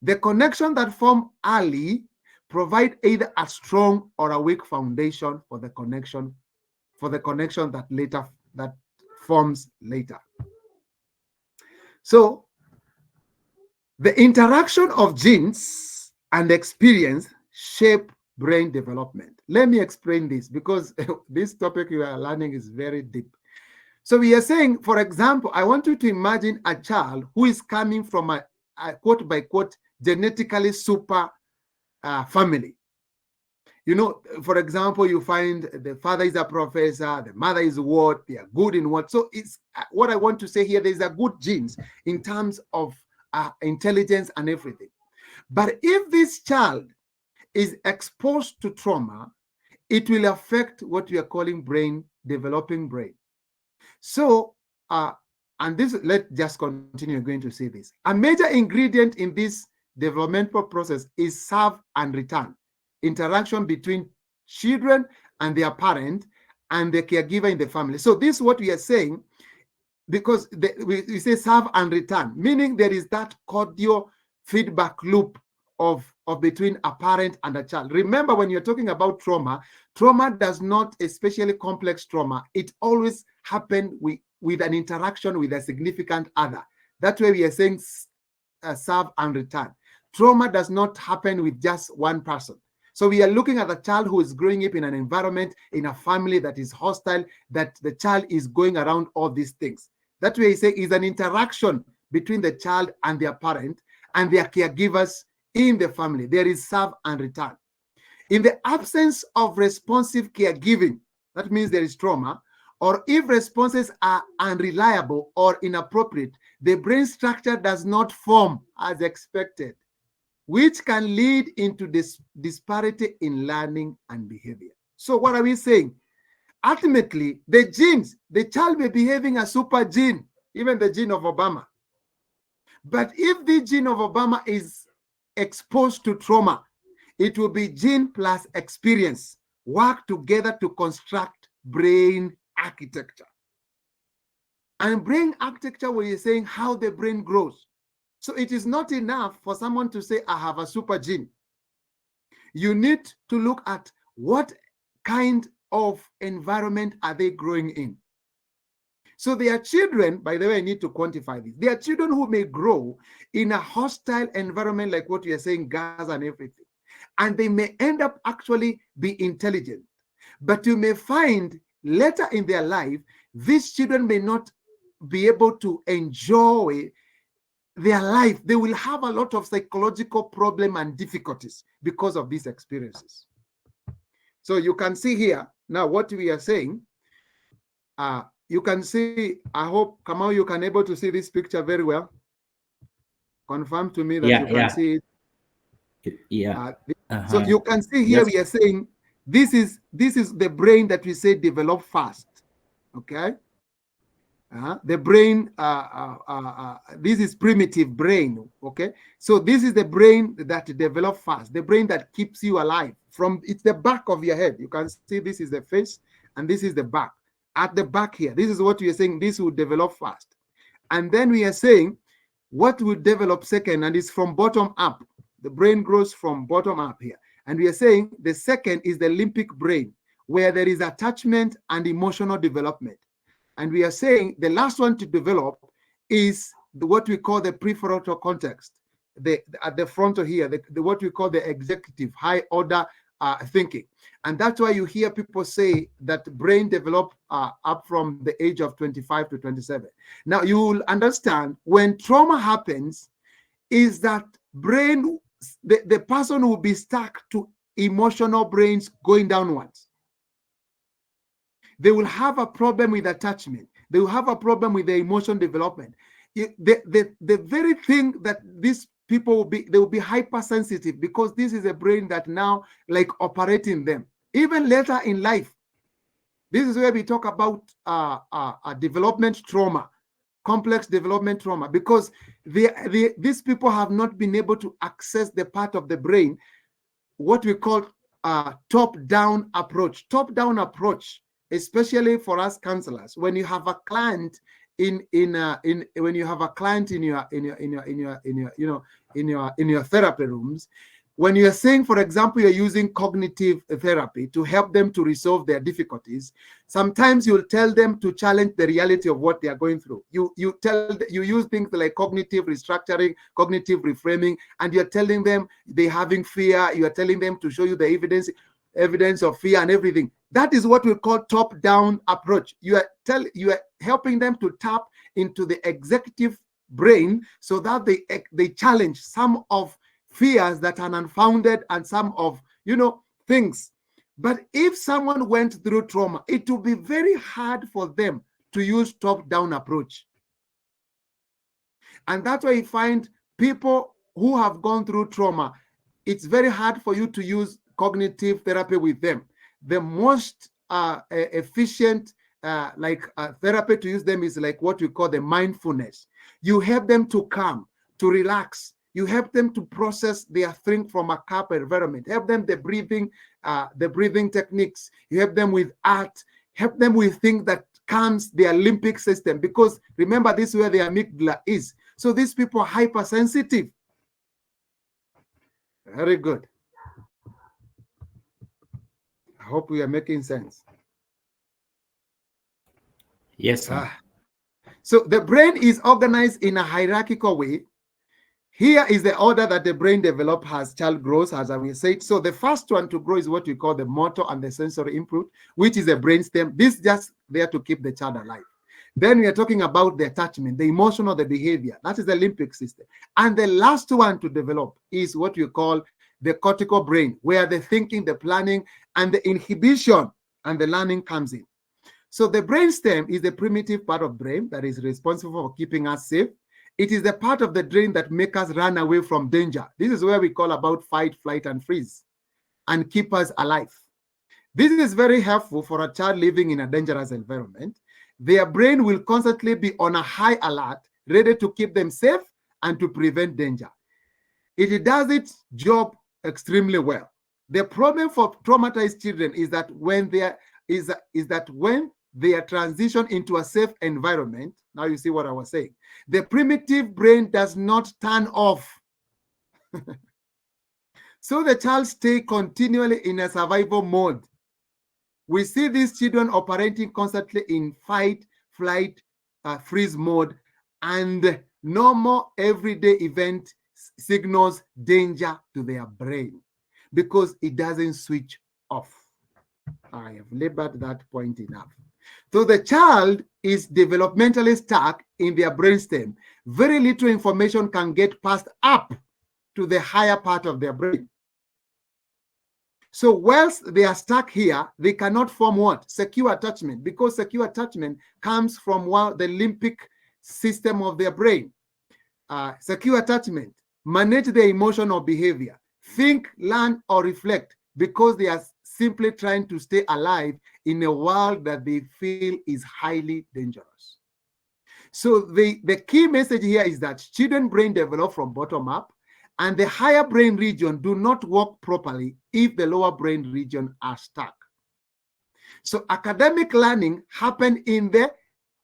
The connection that form early provide either a strong or a weak foundation for the connection that forms later. So the interaction of genes and experience shape brain development. Let me explain this, because this topic you are learning is very deep. So we are saying, for example, I want you to imagine a child who is coming from a quote by quote genetically super family. You know, for example, you find the father is a professor, the mother is what, they are good in what. So it's what I want to say here, there's a good genes in terms of intelligence and everything. But if this child is exposed to trauma, it will affect what we are calling developing brain. So, and this, let's just continue going to see this. A major ingredient in this developmental process is serve and return, interaction between children and their parent and the caregiver in the family. So this is what we are saying, because we say serve and return, meaning there is that cordial feedback loop of between a parent and a child. Remember, when you're talking about trauma does not, especially complex trauma, it always happens with an interaction with a significant other. That's why we are saying serve and return. Trauma does not happen with just one person. So we are looking at a child who is growing up in an environment, in a family that is hostile, that the child is going around all these things. That way, say, is an interaction between the child and their parent and their caregivers in the family. There is serve and return. In the absence of responsive caregiving, that means there is trauma, or if responses are unreliable or inappropriate, the brain structure does not form as expected, which can lead into this disparity in learning and behavior. So what are we saying? Ultimately, the genes, the child may be having a super gene, even the gene of Obama. But if the gene of Obama is exposed to trauma, it will be gene plus experience work together to construct brain architecture. And brain architecture, we are saying how the brain grows. So it is not enough for someone to say, I have a super gene. You need to look at what kind of environment are they growing in. So there are children, by the way, I need to quantify this. There are children who may grow in a hostile environment like what we are saying, Gaza and everything. And they may end up actually be intelligent. But you may find later in their life, these children may not be able to enjoy their life. They will have a lot of psychological problem and difficulties because of these experiences. So you can see here, now what we are saying, you can see, I hope, Kamau, you can able to see this picture very well. Confirm to me that you can see it. Yeah. So you can see here, we are saying, this is the brain that we say develop fast, okay? The brain, this is primitive brain, okay? So this is the brain that develop fast, the brain that keeps you alive. It's the back of your head. You can see this is the face and this is the back. At the back here, this is what we are saying, this will develop fast. And then we are saying what will develop second, and it's from bottom up. The brain grows from bottom up here. And we are saying the second is the limbic brain, where there is attachment and emotional development. And we are saying the last one to develop is what we call the prefrontal cortex, at the frontal here, what we call the executive high order thinking. And that's why you hear people say that brain develop up from the age of 25 to 27. Now you will understand when trauma happens is that brain, the person will be stuck to emotional brains going downwards. They will have a problem with attachment. They will have a problem with the emotion development. The very thing that these people will be, they will be hypersensitive because this is a brain that now like operating them. even later in life. This is where we talk about development trauma, complex development trauma, because these people have not been able to access the part of the brain, what we call top-down approach. Top-down approach, especially for us counselors, when you have a client in your therapy rooms, when you're saying, for example, you're using cognitive therapy to help them to resolve their difficulties, sometimes you'll tell them to challenge the reality of what they are going through. You use things like cognitive restructuring, cognitive reframing, and you're telling them they're having fear. You are telling them to show you the evidence of fear and everything. That is what we call top-down approach. You are helping them to tap into the executive brain so that they challenge some of fears that are unfounded and some of things. But if someone went through trauma, it will be very hard for them to use top-down approach. And that's why you find people who have gone through trauma, it's very hard for you to use cognitive therapy with them. The most efficient therapy to use them is like what we call the mindfulness. You help them to calm, to relax. You help them to process their thing from a calm environment. Help them the breathing techniques. You help them with art. Help them with things that calms their limbic system. Because remember, this is where the amygdala is. So these people are hypersensitive. Very good. I hope we are making sense. Yes, sir. So the brain is organized in a hierarchical way. Here is the order that the brain develops as child grows, as I said. So the first one to grow is what we call the motor and the sensory input, which is the brainstem. This is just there to keep the child alive. Then we are talking about the attachment, the emotional, the behavior. That is the limbic system. And the last one to develop is what we call the cortical brain, where the thinking, the planning, and the inhibition and the learning comes in. So the brainstem is the primitive part of brain that is responsible for keeping us safe. It is the part of the brain that makes us run away from danger. This is where we call about fight, flight, and freeze, and keep us alive. This is very helpful for a child living in a dangerous environment. Their brain will constantly be on a high alert, ready to keep them safe and to prevent danger. It does its job extremely well. The problem for traumatized children is that when they are transitioned into a safe environment, now you see what I was saying, the primitive brain does not turn off. So the child stays continually in a survival mode. We see these children operating constantly in fight, flight, freeze mode, and normal everyday event signals danger to their brain because it doesn't switch off. I have labored that point enough. So the child is developmentally stuck in their brainstem. Very little information can get passed up to the higher part of their brain. So whilst they are stuck here, they cannot form what? Secure attachment, because secure attachment comes from the limbic system of their brain. Secure attachment, manage their emotion or behavior, think, learn, or reflect, because they are simply trying to stay alive in a world that they feel is highly dangerous. So the key message here is that children's brain develop from bottom up, and the higher brain region do not work properly if the lower brain region are stuck. So academic learning happens in the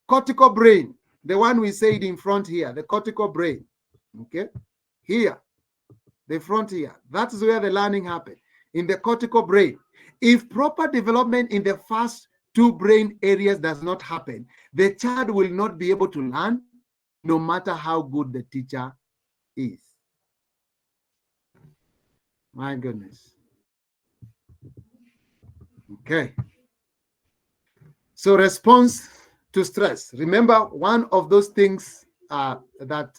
cortical brain, the one we said in front here, the cortical brain. Okay, here, the front here, that's where the learning happens, in the cortical brain. If proper development in the first two brain areas does not happen, the child will not be able to learn, no matter how good the teacher is. My goodness. Okay. So response to stress. Remember, one of those things that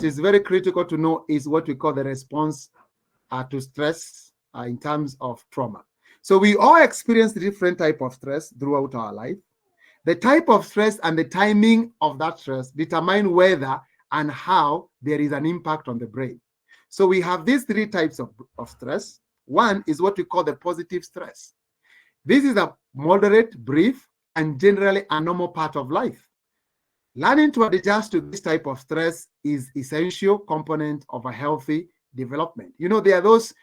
is very critical to know is what we call the response to stress in terms of trauma. So we all experience different type of stress throughout our life. The type of stress and the timing of that stress determine whether and how there is an impact on the brain. So we have these three types of stress. One is what we call the positive stress. This is a moderate, brief, and generally a normal part of life. Learning to adjust to this type of stress is essential component of a healthy development. You know, there are those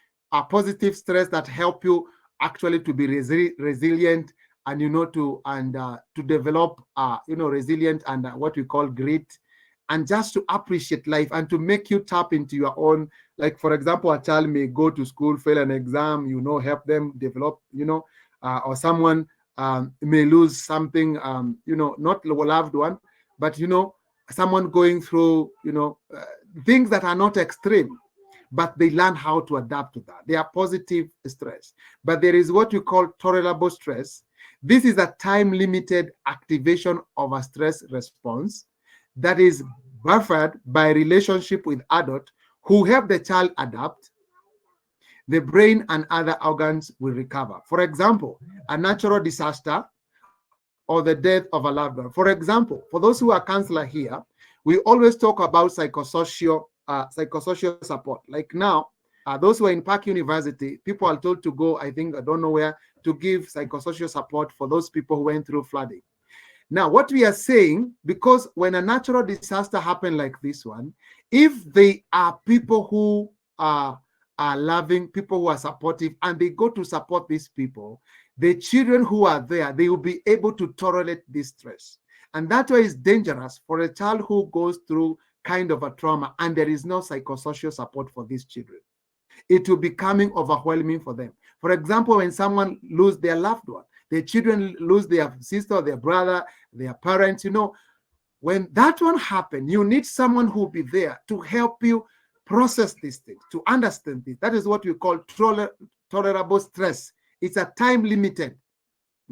positive stress that help you actually to be resilient, and to develop resilient and what we call grit, and just to appreciate life and to make you tap into your own. Like, for example, a child may go to school, fail an exam, help them develop, or someone may lose something, not a loved one, but someone going through things that are not extreme, but they learn how to adapt to that. They are positive stress. But there is what we call tolerable stress. This is a time-limited activation of a stress response that is buffered by relationship with adults who help the child adapt. The brain and other organs will recover. For example, a natural disaster or the death of a loved one. For example, for those who are counselor here, we always talk about psychosocial support. Like now, those who are in Park University, people are told to go, I don't know where, to give psychosocial support for those people who went through flooding. Now, what we are saying, because when a natural disaster happens like this one, if they are people who are loving, people who are supportive, and they go to support these people, the children who are there, they will be able to tolerate this stress. And that's why it's dangerous for a child who goes through kind of a trauma and there is no psychosocial support for these children. It will be becoming overwhelming for them. For example, when someone loses their loved one, their children lose their sister, their brother, their parents, when that one happens, you need someone who will be there to help you process these things, to understand this. That is what we call tolerable stress. It's a time limited,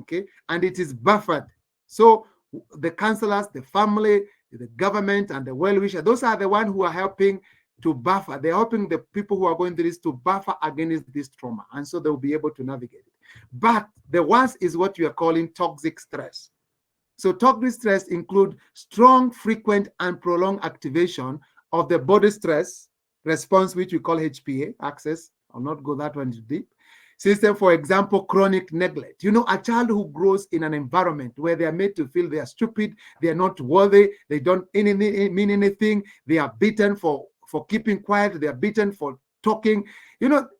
okay, and it is buffered. So the counselors, the family, the government, and the well-wishers, those are the ones who are helping to buffer. They're helping the people who are going through this to buffer against this trauma, and so they'll be able to navigate it. But the worst is what we are calling toxic stress. So toxic stress include strong, frequent, and prolonged activation of the body stress response, which we call HPA, access. I'll not go that one deep. System, for example, chronic neglect. A child who grows in an environment where they are made to feel they are stupid, they are not worthy, they don't mean anything, they are beaten for keeping quiet, they are beaten for talking.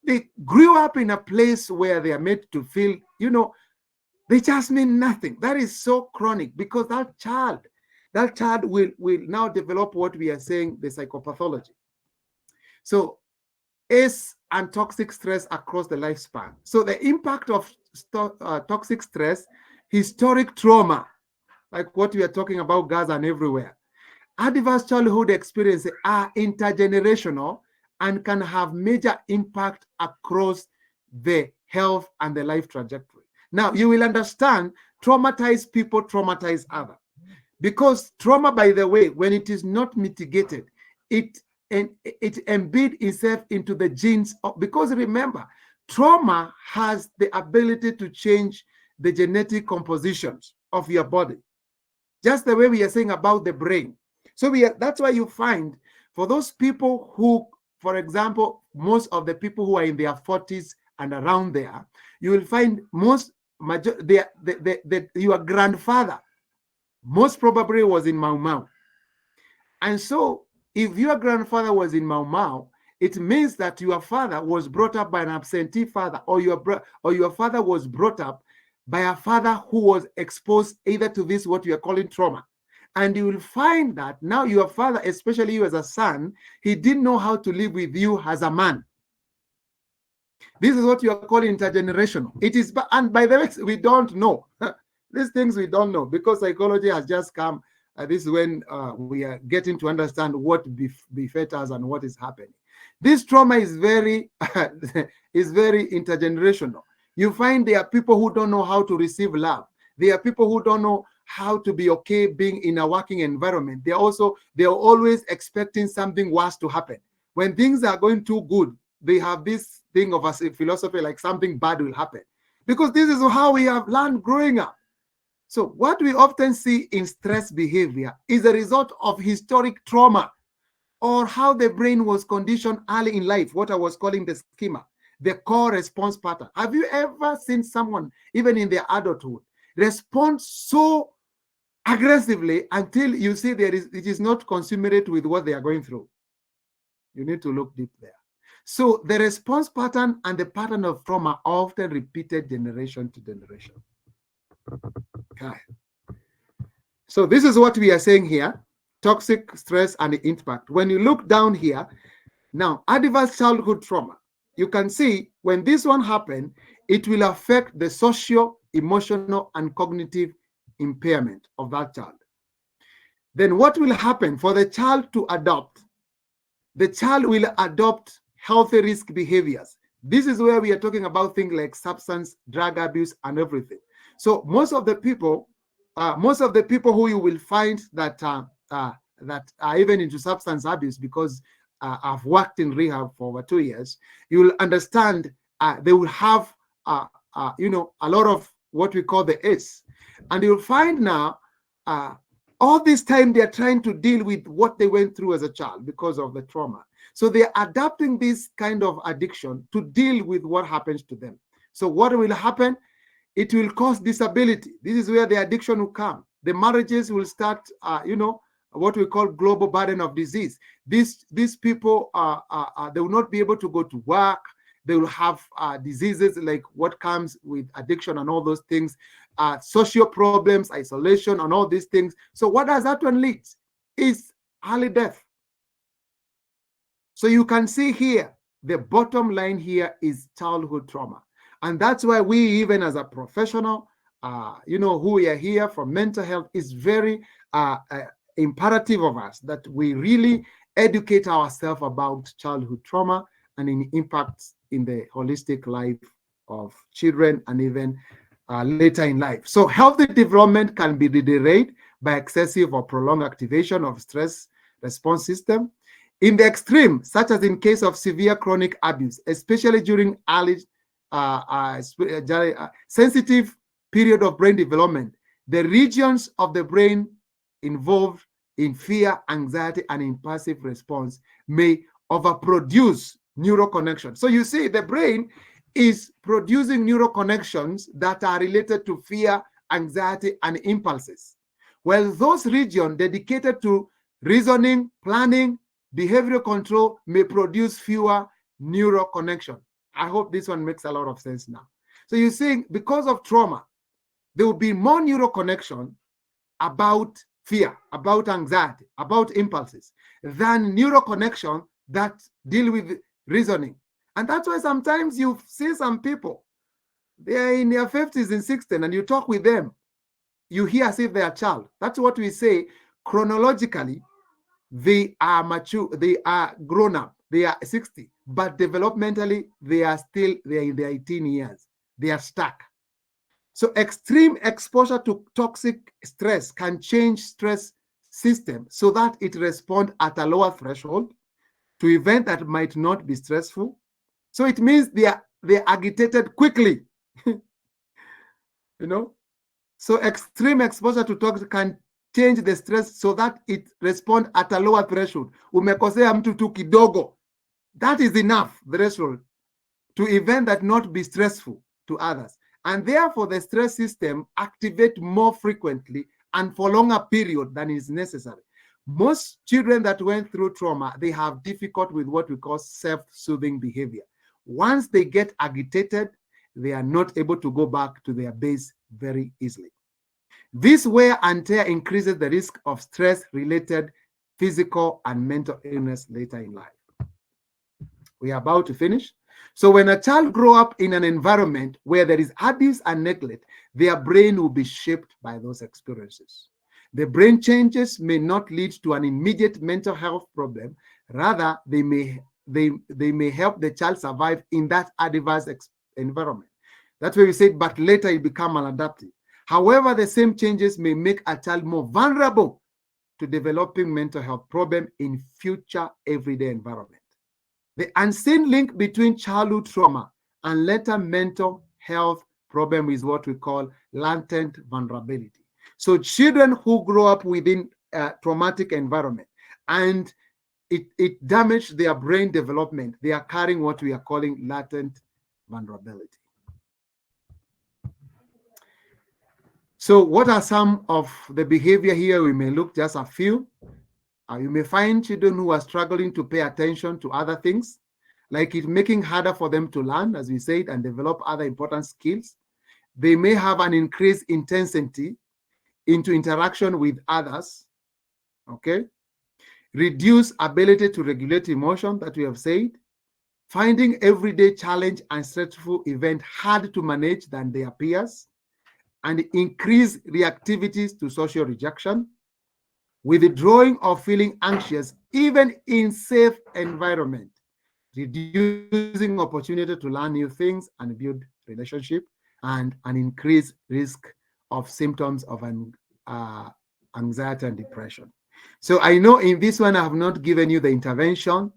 They grew up in a place where they are made to feel, they just mean nothing. That is so chronic, because that child will now develop what we are saying, the psychopathology. So ACE and toxic stress across the lifespan. So the impact of toxic stress, historic trauma, like what we are talking about, Gaza and everywhere. Adverse childhood experiences are intergenerational and can have major impact across the health and the life trajectory. Now, you will understand, traumatized people traumatize others. Because trauma, by the way, when it is not mitigated, it embeds itself into the genes. Because remember, trauma has the ability to change the genetic compositions of your body, just the way we are saying about the brain. So that's why you find, for those people who, for example, most of the people who are in their 40s and around there, you will find your grandfather most probably was in Mau Mau. And so if your grandfather was in Mau Mau, it means that your father was brought up by an absentee father, or your father was brought up by a father who was exposed either to this, what we are calling trauma. And you will find that now your father, especially you as a son, he didn't know how to live with you as a man. This is what you are calling intergenerational. It is, and by the way, we don't know. These things we don't know, because psychology has just come. This is when we are getting to understand what befell us and what is happening. This trauma is very intergenerational. You find there are people who don't know how to receive love. There are people who don't know how to be okay being in a working environment. They're always expecting something worse to happen. When things are going too good, they have this thing of a philosophy like something bad will happen, because this is how we have learned growing up. So what we often see in stress behavior is a result of historic trauma, or how the brain was conditioned early in life, what I was calling the schema. the core response pattern. Have you ever seen someone, even in their adulthood, respond so aggressively until you see it is not commensurate with what they are going through? You need to look deep there. So the response pattern and the pattern of trauma are often repeated generation to generation. Okay. So this is what we are saying here: toxic stress and the impact. When you look down here, now adverse childhood trauma, you can see when this one happened, it will affect the socio, emotional, and cognitive impairment of that child. Then what will happen for the child to adopt? The child will adopt healthy risk behaviors. This is where we are talking about things like substance, drug abuse, and everything. So most of the people who you will find that that are even into substance abuse, because I've worked in rehab for over 2 years, you will understand they will have a lot of what we call the S, and you'll find now all this time they are trying to deal with what they went through as a child because of the trauma. So they are adapting this kind of addiction to deal with what happens to them. So what will happen? It will cause disability. This is where the addiction will come. The marriages will start, what we call global burden of disease. These people, they will not be able to go to work. They will have diseases like what comes with addiction and all those things, social problems, isolation, and all these things. So what does that one lead? Is early death. So you can see here, the bottom line here is childhood trauma. And that's why we, even as a professional, who we are here for mental health, is very imperative of us that we really educate ourselves about childhood trauma and its impacts in the holistic life of children and even later in life. So healthy development can be derailed by excessive or prolonged activation of stress response system. In the extreme, such as in case of severe chronic abuse, especially during early sensitive period of brain development, the regions of the brain involved in fear, anxiety, and impulsive response may overproduce neural connections. So you see, the brain is producing neural connections that are related to fear, anxiety, and impulses. Well, those regions dedicated to reasoning, planning, behavioral control may produce fewer neural connections. I hope this one makes a lot of sense now. So you see, because of trauma, there will be more neural connection about fear, about anxiety, about impulses, than neural connection that deal with reasoning. And that's why sometimes you see some people, they are in their 50s and 60s, and you talk with them, you hear as if they are a child. That's what we say. Chronologically, they are mature, they are grown up, they are 60, but developmentally, they are in their 18 years. They are stuck. So extreme exposure to toxic stress can change stress system so that it responds at a lower threshold to events that might not be stressful. So it means they are agitated quickly. So extreme exposure to toxic can change the stress so that it responds at a lower threshold. Umekosea mtu tu kidogo. That is enough threshold to event that not be stressful to others. And therefore, the stress system activates more frequently and for longer period than is necessary. Most children that went through trauma, they have difficulty with what we call self-soothing behavior. Once they get agitated, they are not able to go back to their base very easily. This wear and tear increases the risk of stress-related physical and mental illness later in life. We are about to finish. So when a child grows up in an environment where there is abuse and neglect, their brain will be shaped by those experiences. The brain changes may not lead to an immediate mental health problem. Rather, they may help the child survive in that adverse environment. That's why we said, but later it become maladaptive. However, the same changes may make a child more vulnerable to developing mental health problem in future everyday environment. The unseen link between childhood trauma and later mental health problem is what we call latent vulnerability. So children who grow up within a traumatic environment and it damaged their brain development, they are carrying what we are calling latent vulnerability. So what are some of the behavior here? We may look just a few. You may find children who are struggling to pay attention to other things, like it making harder for them to learn, as we said, and develop other important skills. They may have an increased intensity into interaction with others, okay? Reduce ability to regulate emotion that we have said, finding everyday challenge and stressful event hard to manage than their peers, and increase reactivities to social rejection, withdrawing or feeling anxious even in safe environment, reducing opportunity to learn new things and build relationship, and an increased risk of symptoms of anxiety and depression. So I know in this one I have not given you the intervention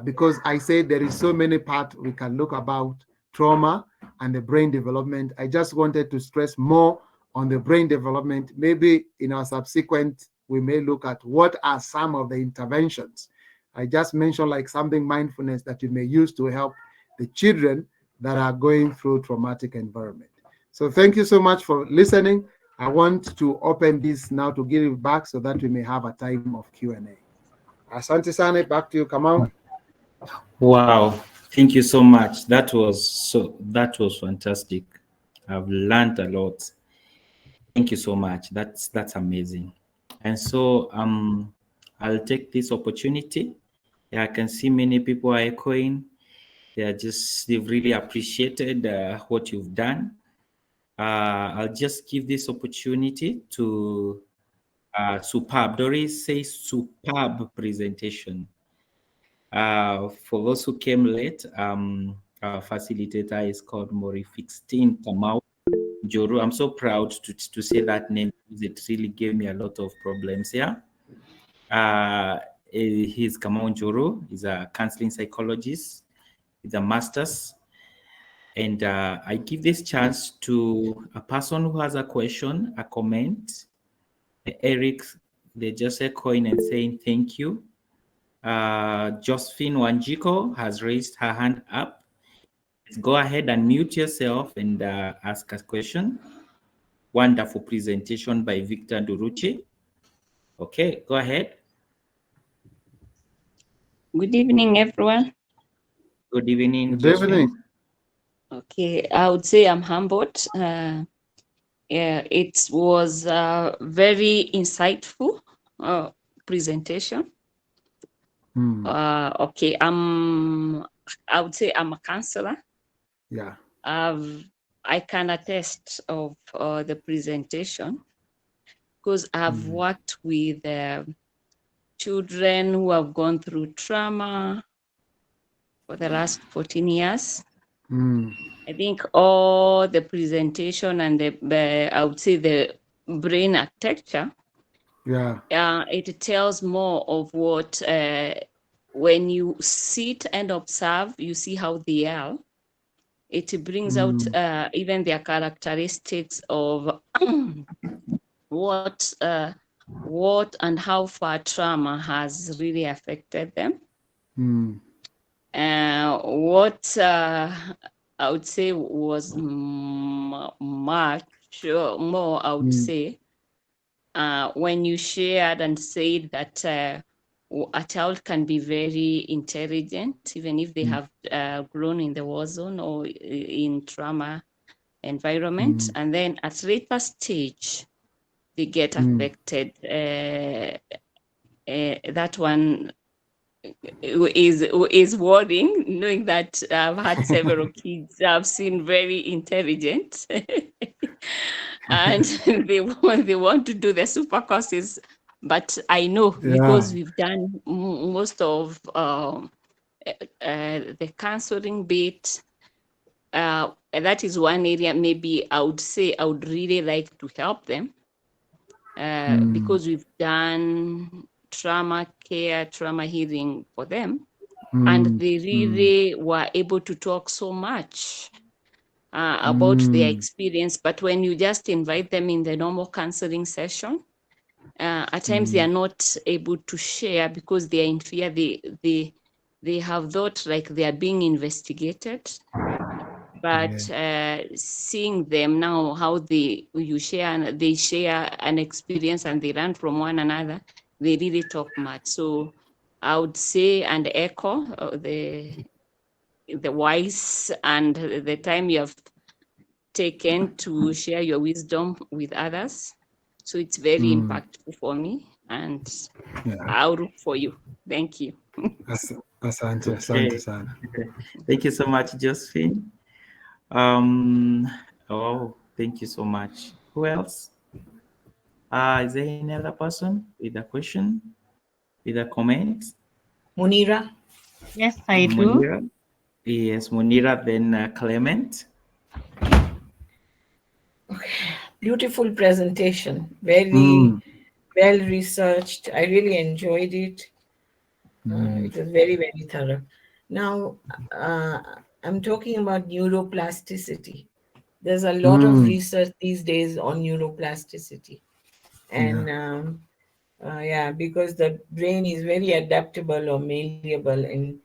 because I said there is so many parts we can look about trauma and the brain development. I just wanted to stress more on the brain development. Maybe in our subsequent, we may look at what are some of the interventions. I just mentioned like something mindfulness that you may use to help the children that are going through traumatic environment. So thank you so much for listening. I want to open this now to give it back so that we may have a time of Q&A. Asante Sane, back to you, Kamau. Wow, thank you so much. That was fantastic. I've learned a lot. Thank you so much. That's amazing. And so I'll take this opportunity. Yeah, I can see many people are echoing. They've really appreciated what you've done. I'll just give this opportunity to superb. Doris says superb presentation. For those who came late, our facilitator is called Maurifixten Kamau Joro. I'm so proud to say that name because it really gave me a lot of problems here. He's Kamau Joro. He's a counseling psychologist. He's a master's. And I give this chance to a person who has a question, a comment. Eric, they're just echoing and saying thank you. Josephine Wanjiko has raised her hand up. Go ahead and mute yourself and ask a question. Wonderful presentation by Victor Durucci. Okay, go ahead. Good evening, everyone. Good evening. Good evening. Okay, I would say I'm humbled. It was a very insightful presentation. Okay, I would say I'm a counselor. Yeah. I can attest of the presentation because I've worked with children who have gone through trauma for the last 14 years. I think all the presentation and I would say the brain architecture, it tells more of what, when you sit and observe, you see how they are. It brings out even their characteristics of what and how far trauma has really affected them. What I would say was much more, I would say, when you shared and said that a child can be very intelligent, even if they have grown in the war zone or in trauma environment, and then at later stage, they get affected. That one is worrying, knowing that I've had several kids I've seen very intelligent and they want to do the super courses, but I know because we've done most of the counseling bit, that is one area maybe I would say I would really like to help them because we've done trauma care, trauma healing for them, and they really were able to talk so much about their experience. But when you just invite them in the normal counseling session, at times they are not able to share because they are in fear. They have thought like they are being investigated, but seeing them now, how they share an experience and they learn from one another, they really talk much. So I would say and echo the wise and the time you have taken to share your wisdom with others. So it's very impactful for me, and I'll root for you. Thank you. Asante Okay. sana. Thank you so much, Josephine. Oh, thank you so much. Who else? Is there any other person with a question, with a comment? Munira? Yes, I do. Munira? Yes, Munira, then Clement. Beautiful presentation. Very well researched. I really enjoyed it. It was very, very thorough. Now, I'm talking about neuroplasticity. There's a lot of research these days on neuroplasticity. And because the brain is very adaptable or malleable, and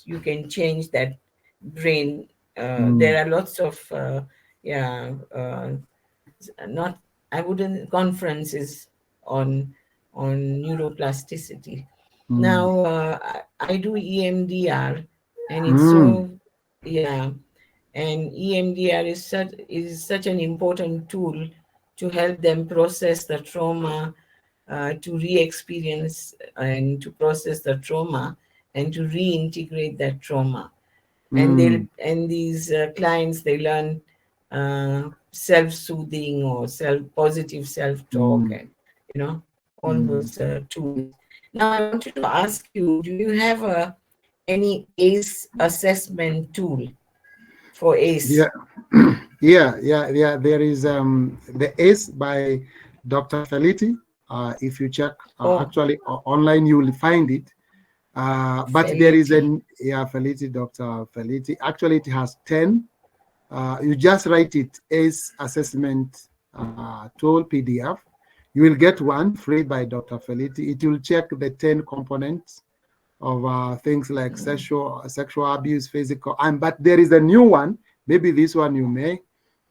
you can change that brain. There are lots of conferences on neuroplasticity. Now I do EMDR, and it's and EMDR is such an important tool to help them process the trauma, to re-experience and to process the trauma and to reintegrate that trauma. And these clients, they learn self-soothing or positive self-talk, and all those tools. Now I wanted to ask you, do you have any ACE assessment tool for ACE? Yeah. There is the ACE by Dr. Felitti. If you check actually online, you will find it. But there is Felitti, Dr. Felitti. Actually, it has 10. You just write it ACE assessment tool PDF. You will get one free by Dr. Felitti. It will check the 10 components of things like sexual abuse, physical, but there is a new one. Maybe this one you may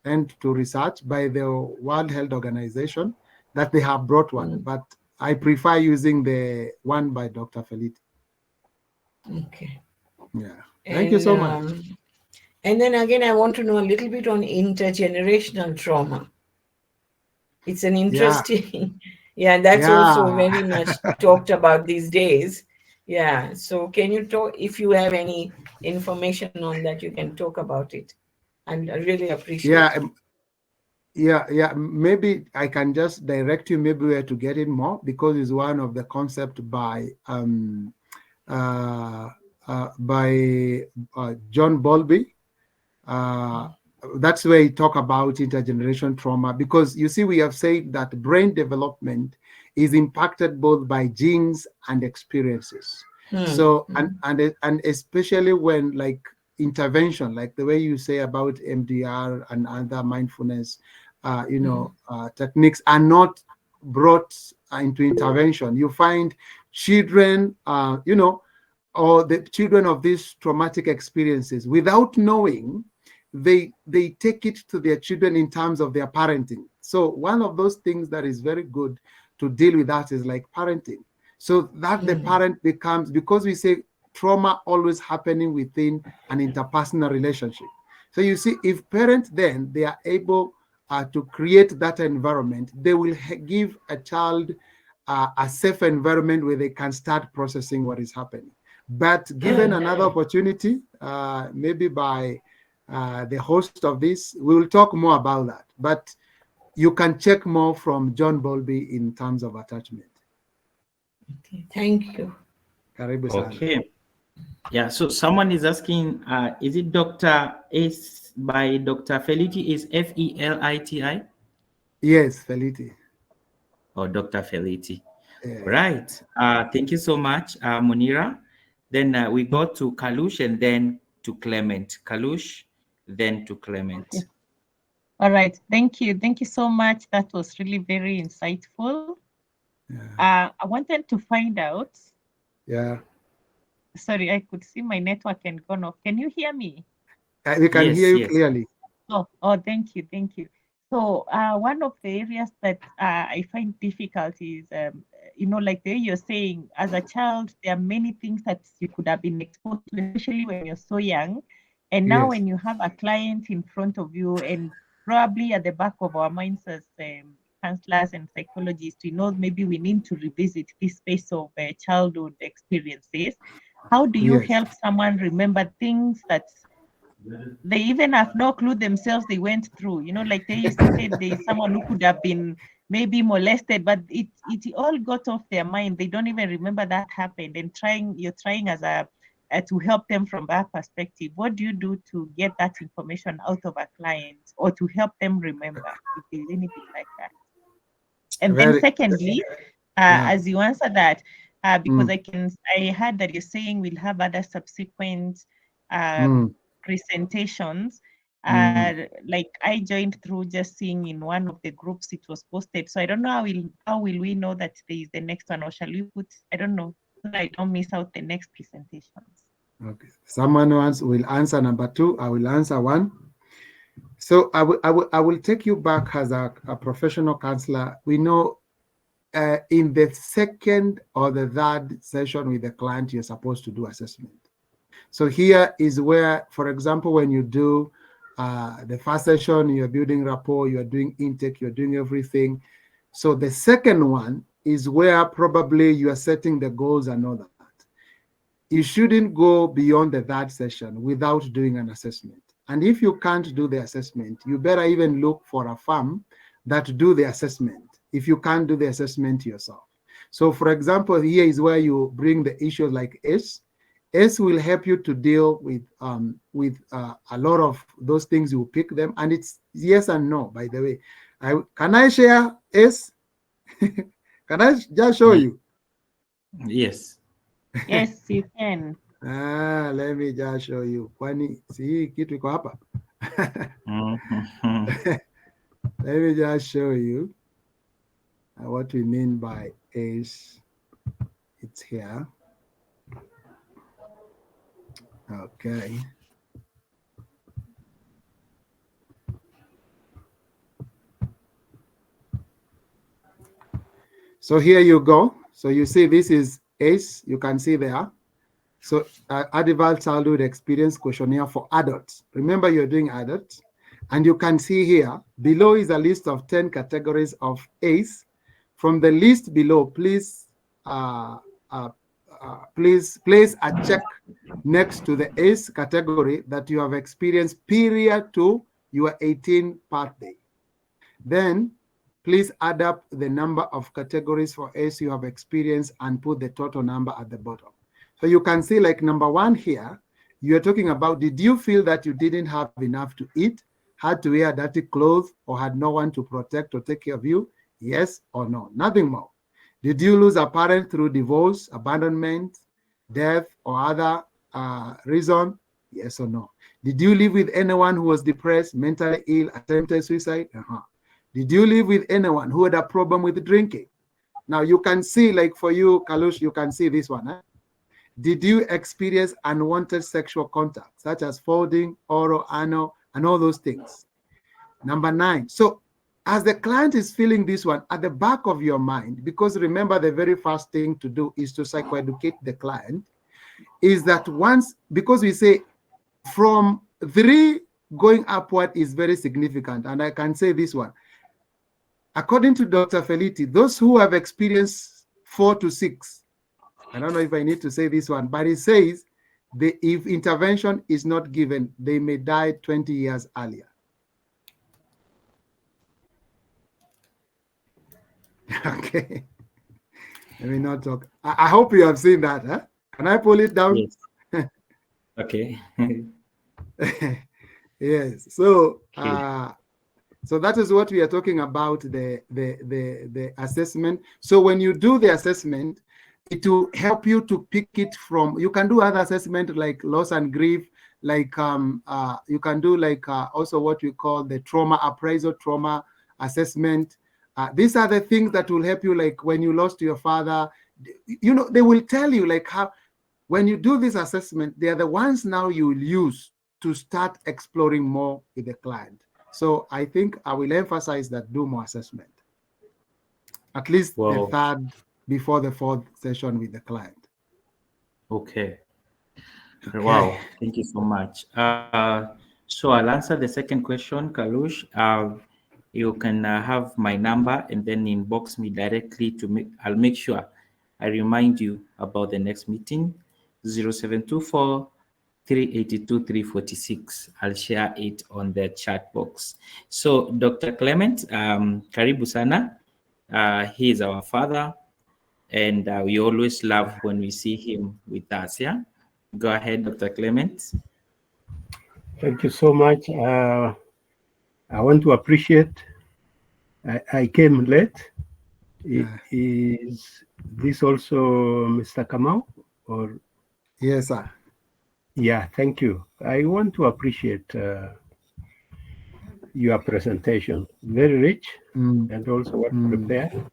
end to research by the World Health Organization that they have brought one, but I prefer using the one by Dr. Felitti. Okay. Yeah. Thank you so much. And then again, I want to know a little bit on intergenerational trauma. It's an interesting, that's also very much talked about these days. Yeah. So can you talk, if you have any information on that, you can talk about it. And I really appreciate it. Yeah. Maybe I can just direct you maybe where to get it more, because it's one of the concepts by John Bowlby. That's where he talk about intergenerational trauma, because you see, we have said that brain development is impacted both by genes and experiences. So and especially when like intervention, like the way you say about MDR and other mindfulness, techniques are not brought into intervention. You find children, or the children of these traumatic experiences, without knowing, they take it to their children in terms of their parenting. So one of those things that is very good to deal with that is like parenting. So that the parent becomes, because we say trauma always happening within an interpersonal relationship. So you see, if parents then they are able to create that environment, they will give a child a safe environment where they can start processing what is happening. But given another opportunity, maybe by the host of this, we will talk more about that. But you can check more from John Bowlby in terms of attachment. Okay, thank you. Karibu sana. Okay. Yeah, so someone is asking, is it Dr. Ace by Dr. Felitti? Is Feliti? Yes, Felitti. Or Dr. Felitti. Right. Thank you so much, Munira. Then we go to Kalush and then to Clement. Kalush, then to Clement. Okay. All right. Thank you. Thank you so much. That was really very insightful. I wanted to find out. Yeah. Sorry, I could see my network and gone off. Can you hear me? We can Yes, hear you yes. clearly. Oh, thank you, thank you. So one of the areas that I find difficult is, like the way you're saying, as a child, there are many things that you could have been exposed to, especially when you're so young. And now Yes. when you have a client in front of you, and probably at the back of our minds as counselors and psychologists, we know maybe we need to revisit this space of childhood experiences. How do you Yes. help someone remember things that they even have no clue themselves they went through? Like they said, there's someone who could have been maybe molested, but it all got off their mind. They don't even remember that happened. And you're trying as a to help them from that perspective. What do you do to get that information out of a client, or to help them remember, if there's anything like that? And then secondly, as you answer that, because I heard that you're saying we'll have other subsequent presentations. Like I joined through just seeing in one of the groups it was posted. So I don't know how will we know that there is the next one, or shall we put, I don't know, so that I don't miss out the next presentations. Okay. Someone else will answer number 2. I will answer 1. So I will take you back as a professional counselor. We know in the second or the third session with the client, you're supposed to do assessment. So here is where, for example, when you do the first session, you're building rapport, you're doing intake, you're doing everything. So the second one is where probably you are setting the goals and all that. You shouldn't go beyond the third session without doing an assessment. And if you can't do the assessment, you better even look for a firm that do the assessment if you can't do the assessment yourself. So for example, here is where you bring the issues like S. S will help you to deal with a lot of those things. You pick them, and it's yes and no, by the way. Can I share S? Can I just show you? Yes. Yes, you can. Let me just show you. Kwani see kitu iko hapa. Let me just show you what we mean by ACE. It's here. Okay. So here you go. So you see this is ACE. You can see there. So adult childhood experience questionnaire for adults. Remember, you're doing adults. And you can see here, below is a list of 10 categories of ACE. From the list below, please place a check next to the ACE category that you have experienced period to your 18th birthday. Then please add up the number of categories for ACE you have experienced and put the total number at the bottom. So you can see, like number 1 here, you're talking about, did you feel that you didn't have enough to eat, had to wear dirty clothes, or had no one to protect or take care of you? Yes or no? Nothing more. Did you lose a parent through divorce, abandonment, death, or other reason? Yes or no? Did you live with anyone who was depressed, mentally ill, attempted suicide? Did you live with anyone who had a problem with drinking? Now you can see, like for you, Kalush, you can see this one. Did you experience unwanted sexual contact, such as folding, oral, anal, and all those things? Number 9. So as the client is feeling this one at the back of your mind, because remember, the very first thing to do is to psychoeducate the client, is that once, because we say from 3 going upward is very significant. And I can say this one. According to Dr. Feliti, those who have experienced 4 to 6, I don't know if I need to say this one, but it says if intervention is not given, they may die 20 years earlier. Okay. Let me not talk. I hope you have seen that. Huh? Can I pull it down? Yes. Okay. Yes. So Okay. so that is what we are talking about, the assessment. So when you do the assessment, it will help you to pick it from, you can do other assessment like loss and grief, like you can do like also what we call the trauma appraisal, trauma assessment. These are the things that will help you, like when you lost your father, you know, they will tell you like how, when you do this assessment, they are the ones now you will use to start exploring more with the client. So I think I will emphasize that do more assessment. At least the third before the fourth session with the client. Okay. Wow, thank you so much. So I'll answer the second question, Kalush. You can have my number and then inbox me directly I'll make sure I remind you about the next meeting, 0724 382 346. I'll share it on the chat box. So Dr. Clement, karibu sana. He is our father, and we always love when we see him with us. Yeah, go ahead, Dr. Clement. Thank you so much. I want to appreciate. I came late. Is this also Mr. Kamau? Or yes, sir. Yeah, thank you. I want to appreciate your presentation. Very rich and also well prepared.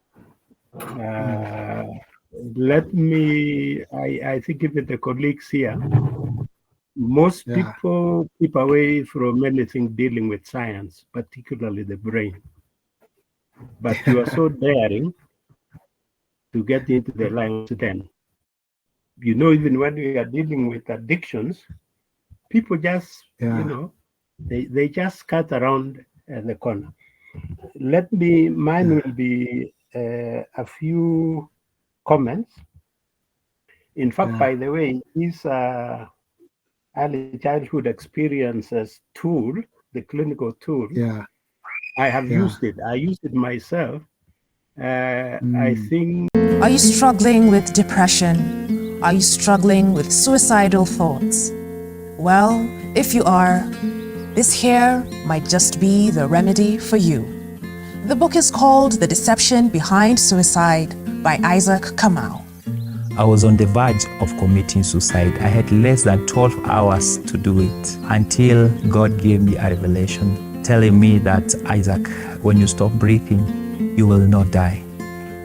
Let me, I think even the colleagues here, most people keep away from anything dealing with science, particularly the brain. But you are so daring to get into the lion's den. You know, even when we are dealing with addictions, people just, you know, they just cut around the corner. Mine will be a few comments. In fact, by the way, this early childhood experiences tool, the clinical tool, I have used it. I used it myself. I think. Are you struggling with depression? Are you struggling with suicidal thoughts? Well, if you are, this here might just be the remedy for you. The book is called The Deception Behind Suicide by Isaac Kamau. I was on the verge of committing suicide. I had less than 12 hours to do it until God gave me a revelation telling me that, Isaac, when you stop breathing, you will not die.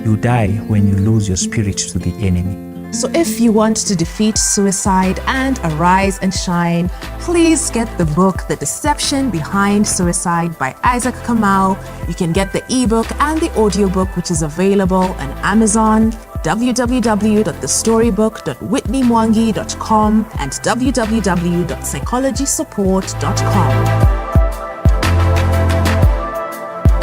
You die when you lose your spirit to the enemy. So if you want to defeat suicide and arise and shine, please get the book, The Deception Behind Suicide by Isaac Kamau. You can get the ebook and the audiobook, which is available on Amazon, www.thestorybook.whitneymwangi.com and www.psychologysupport.com.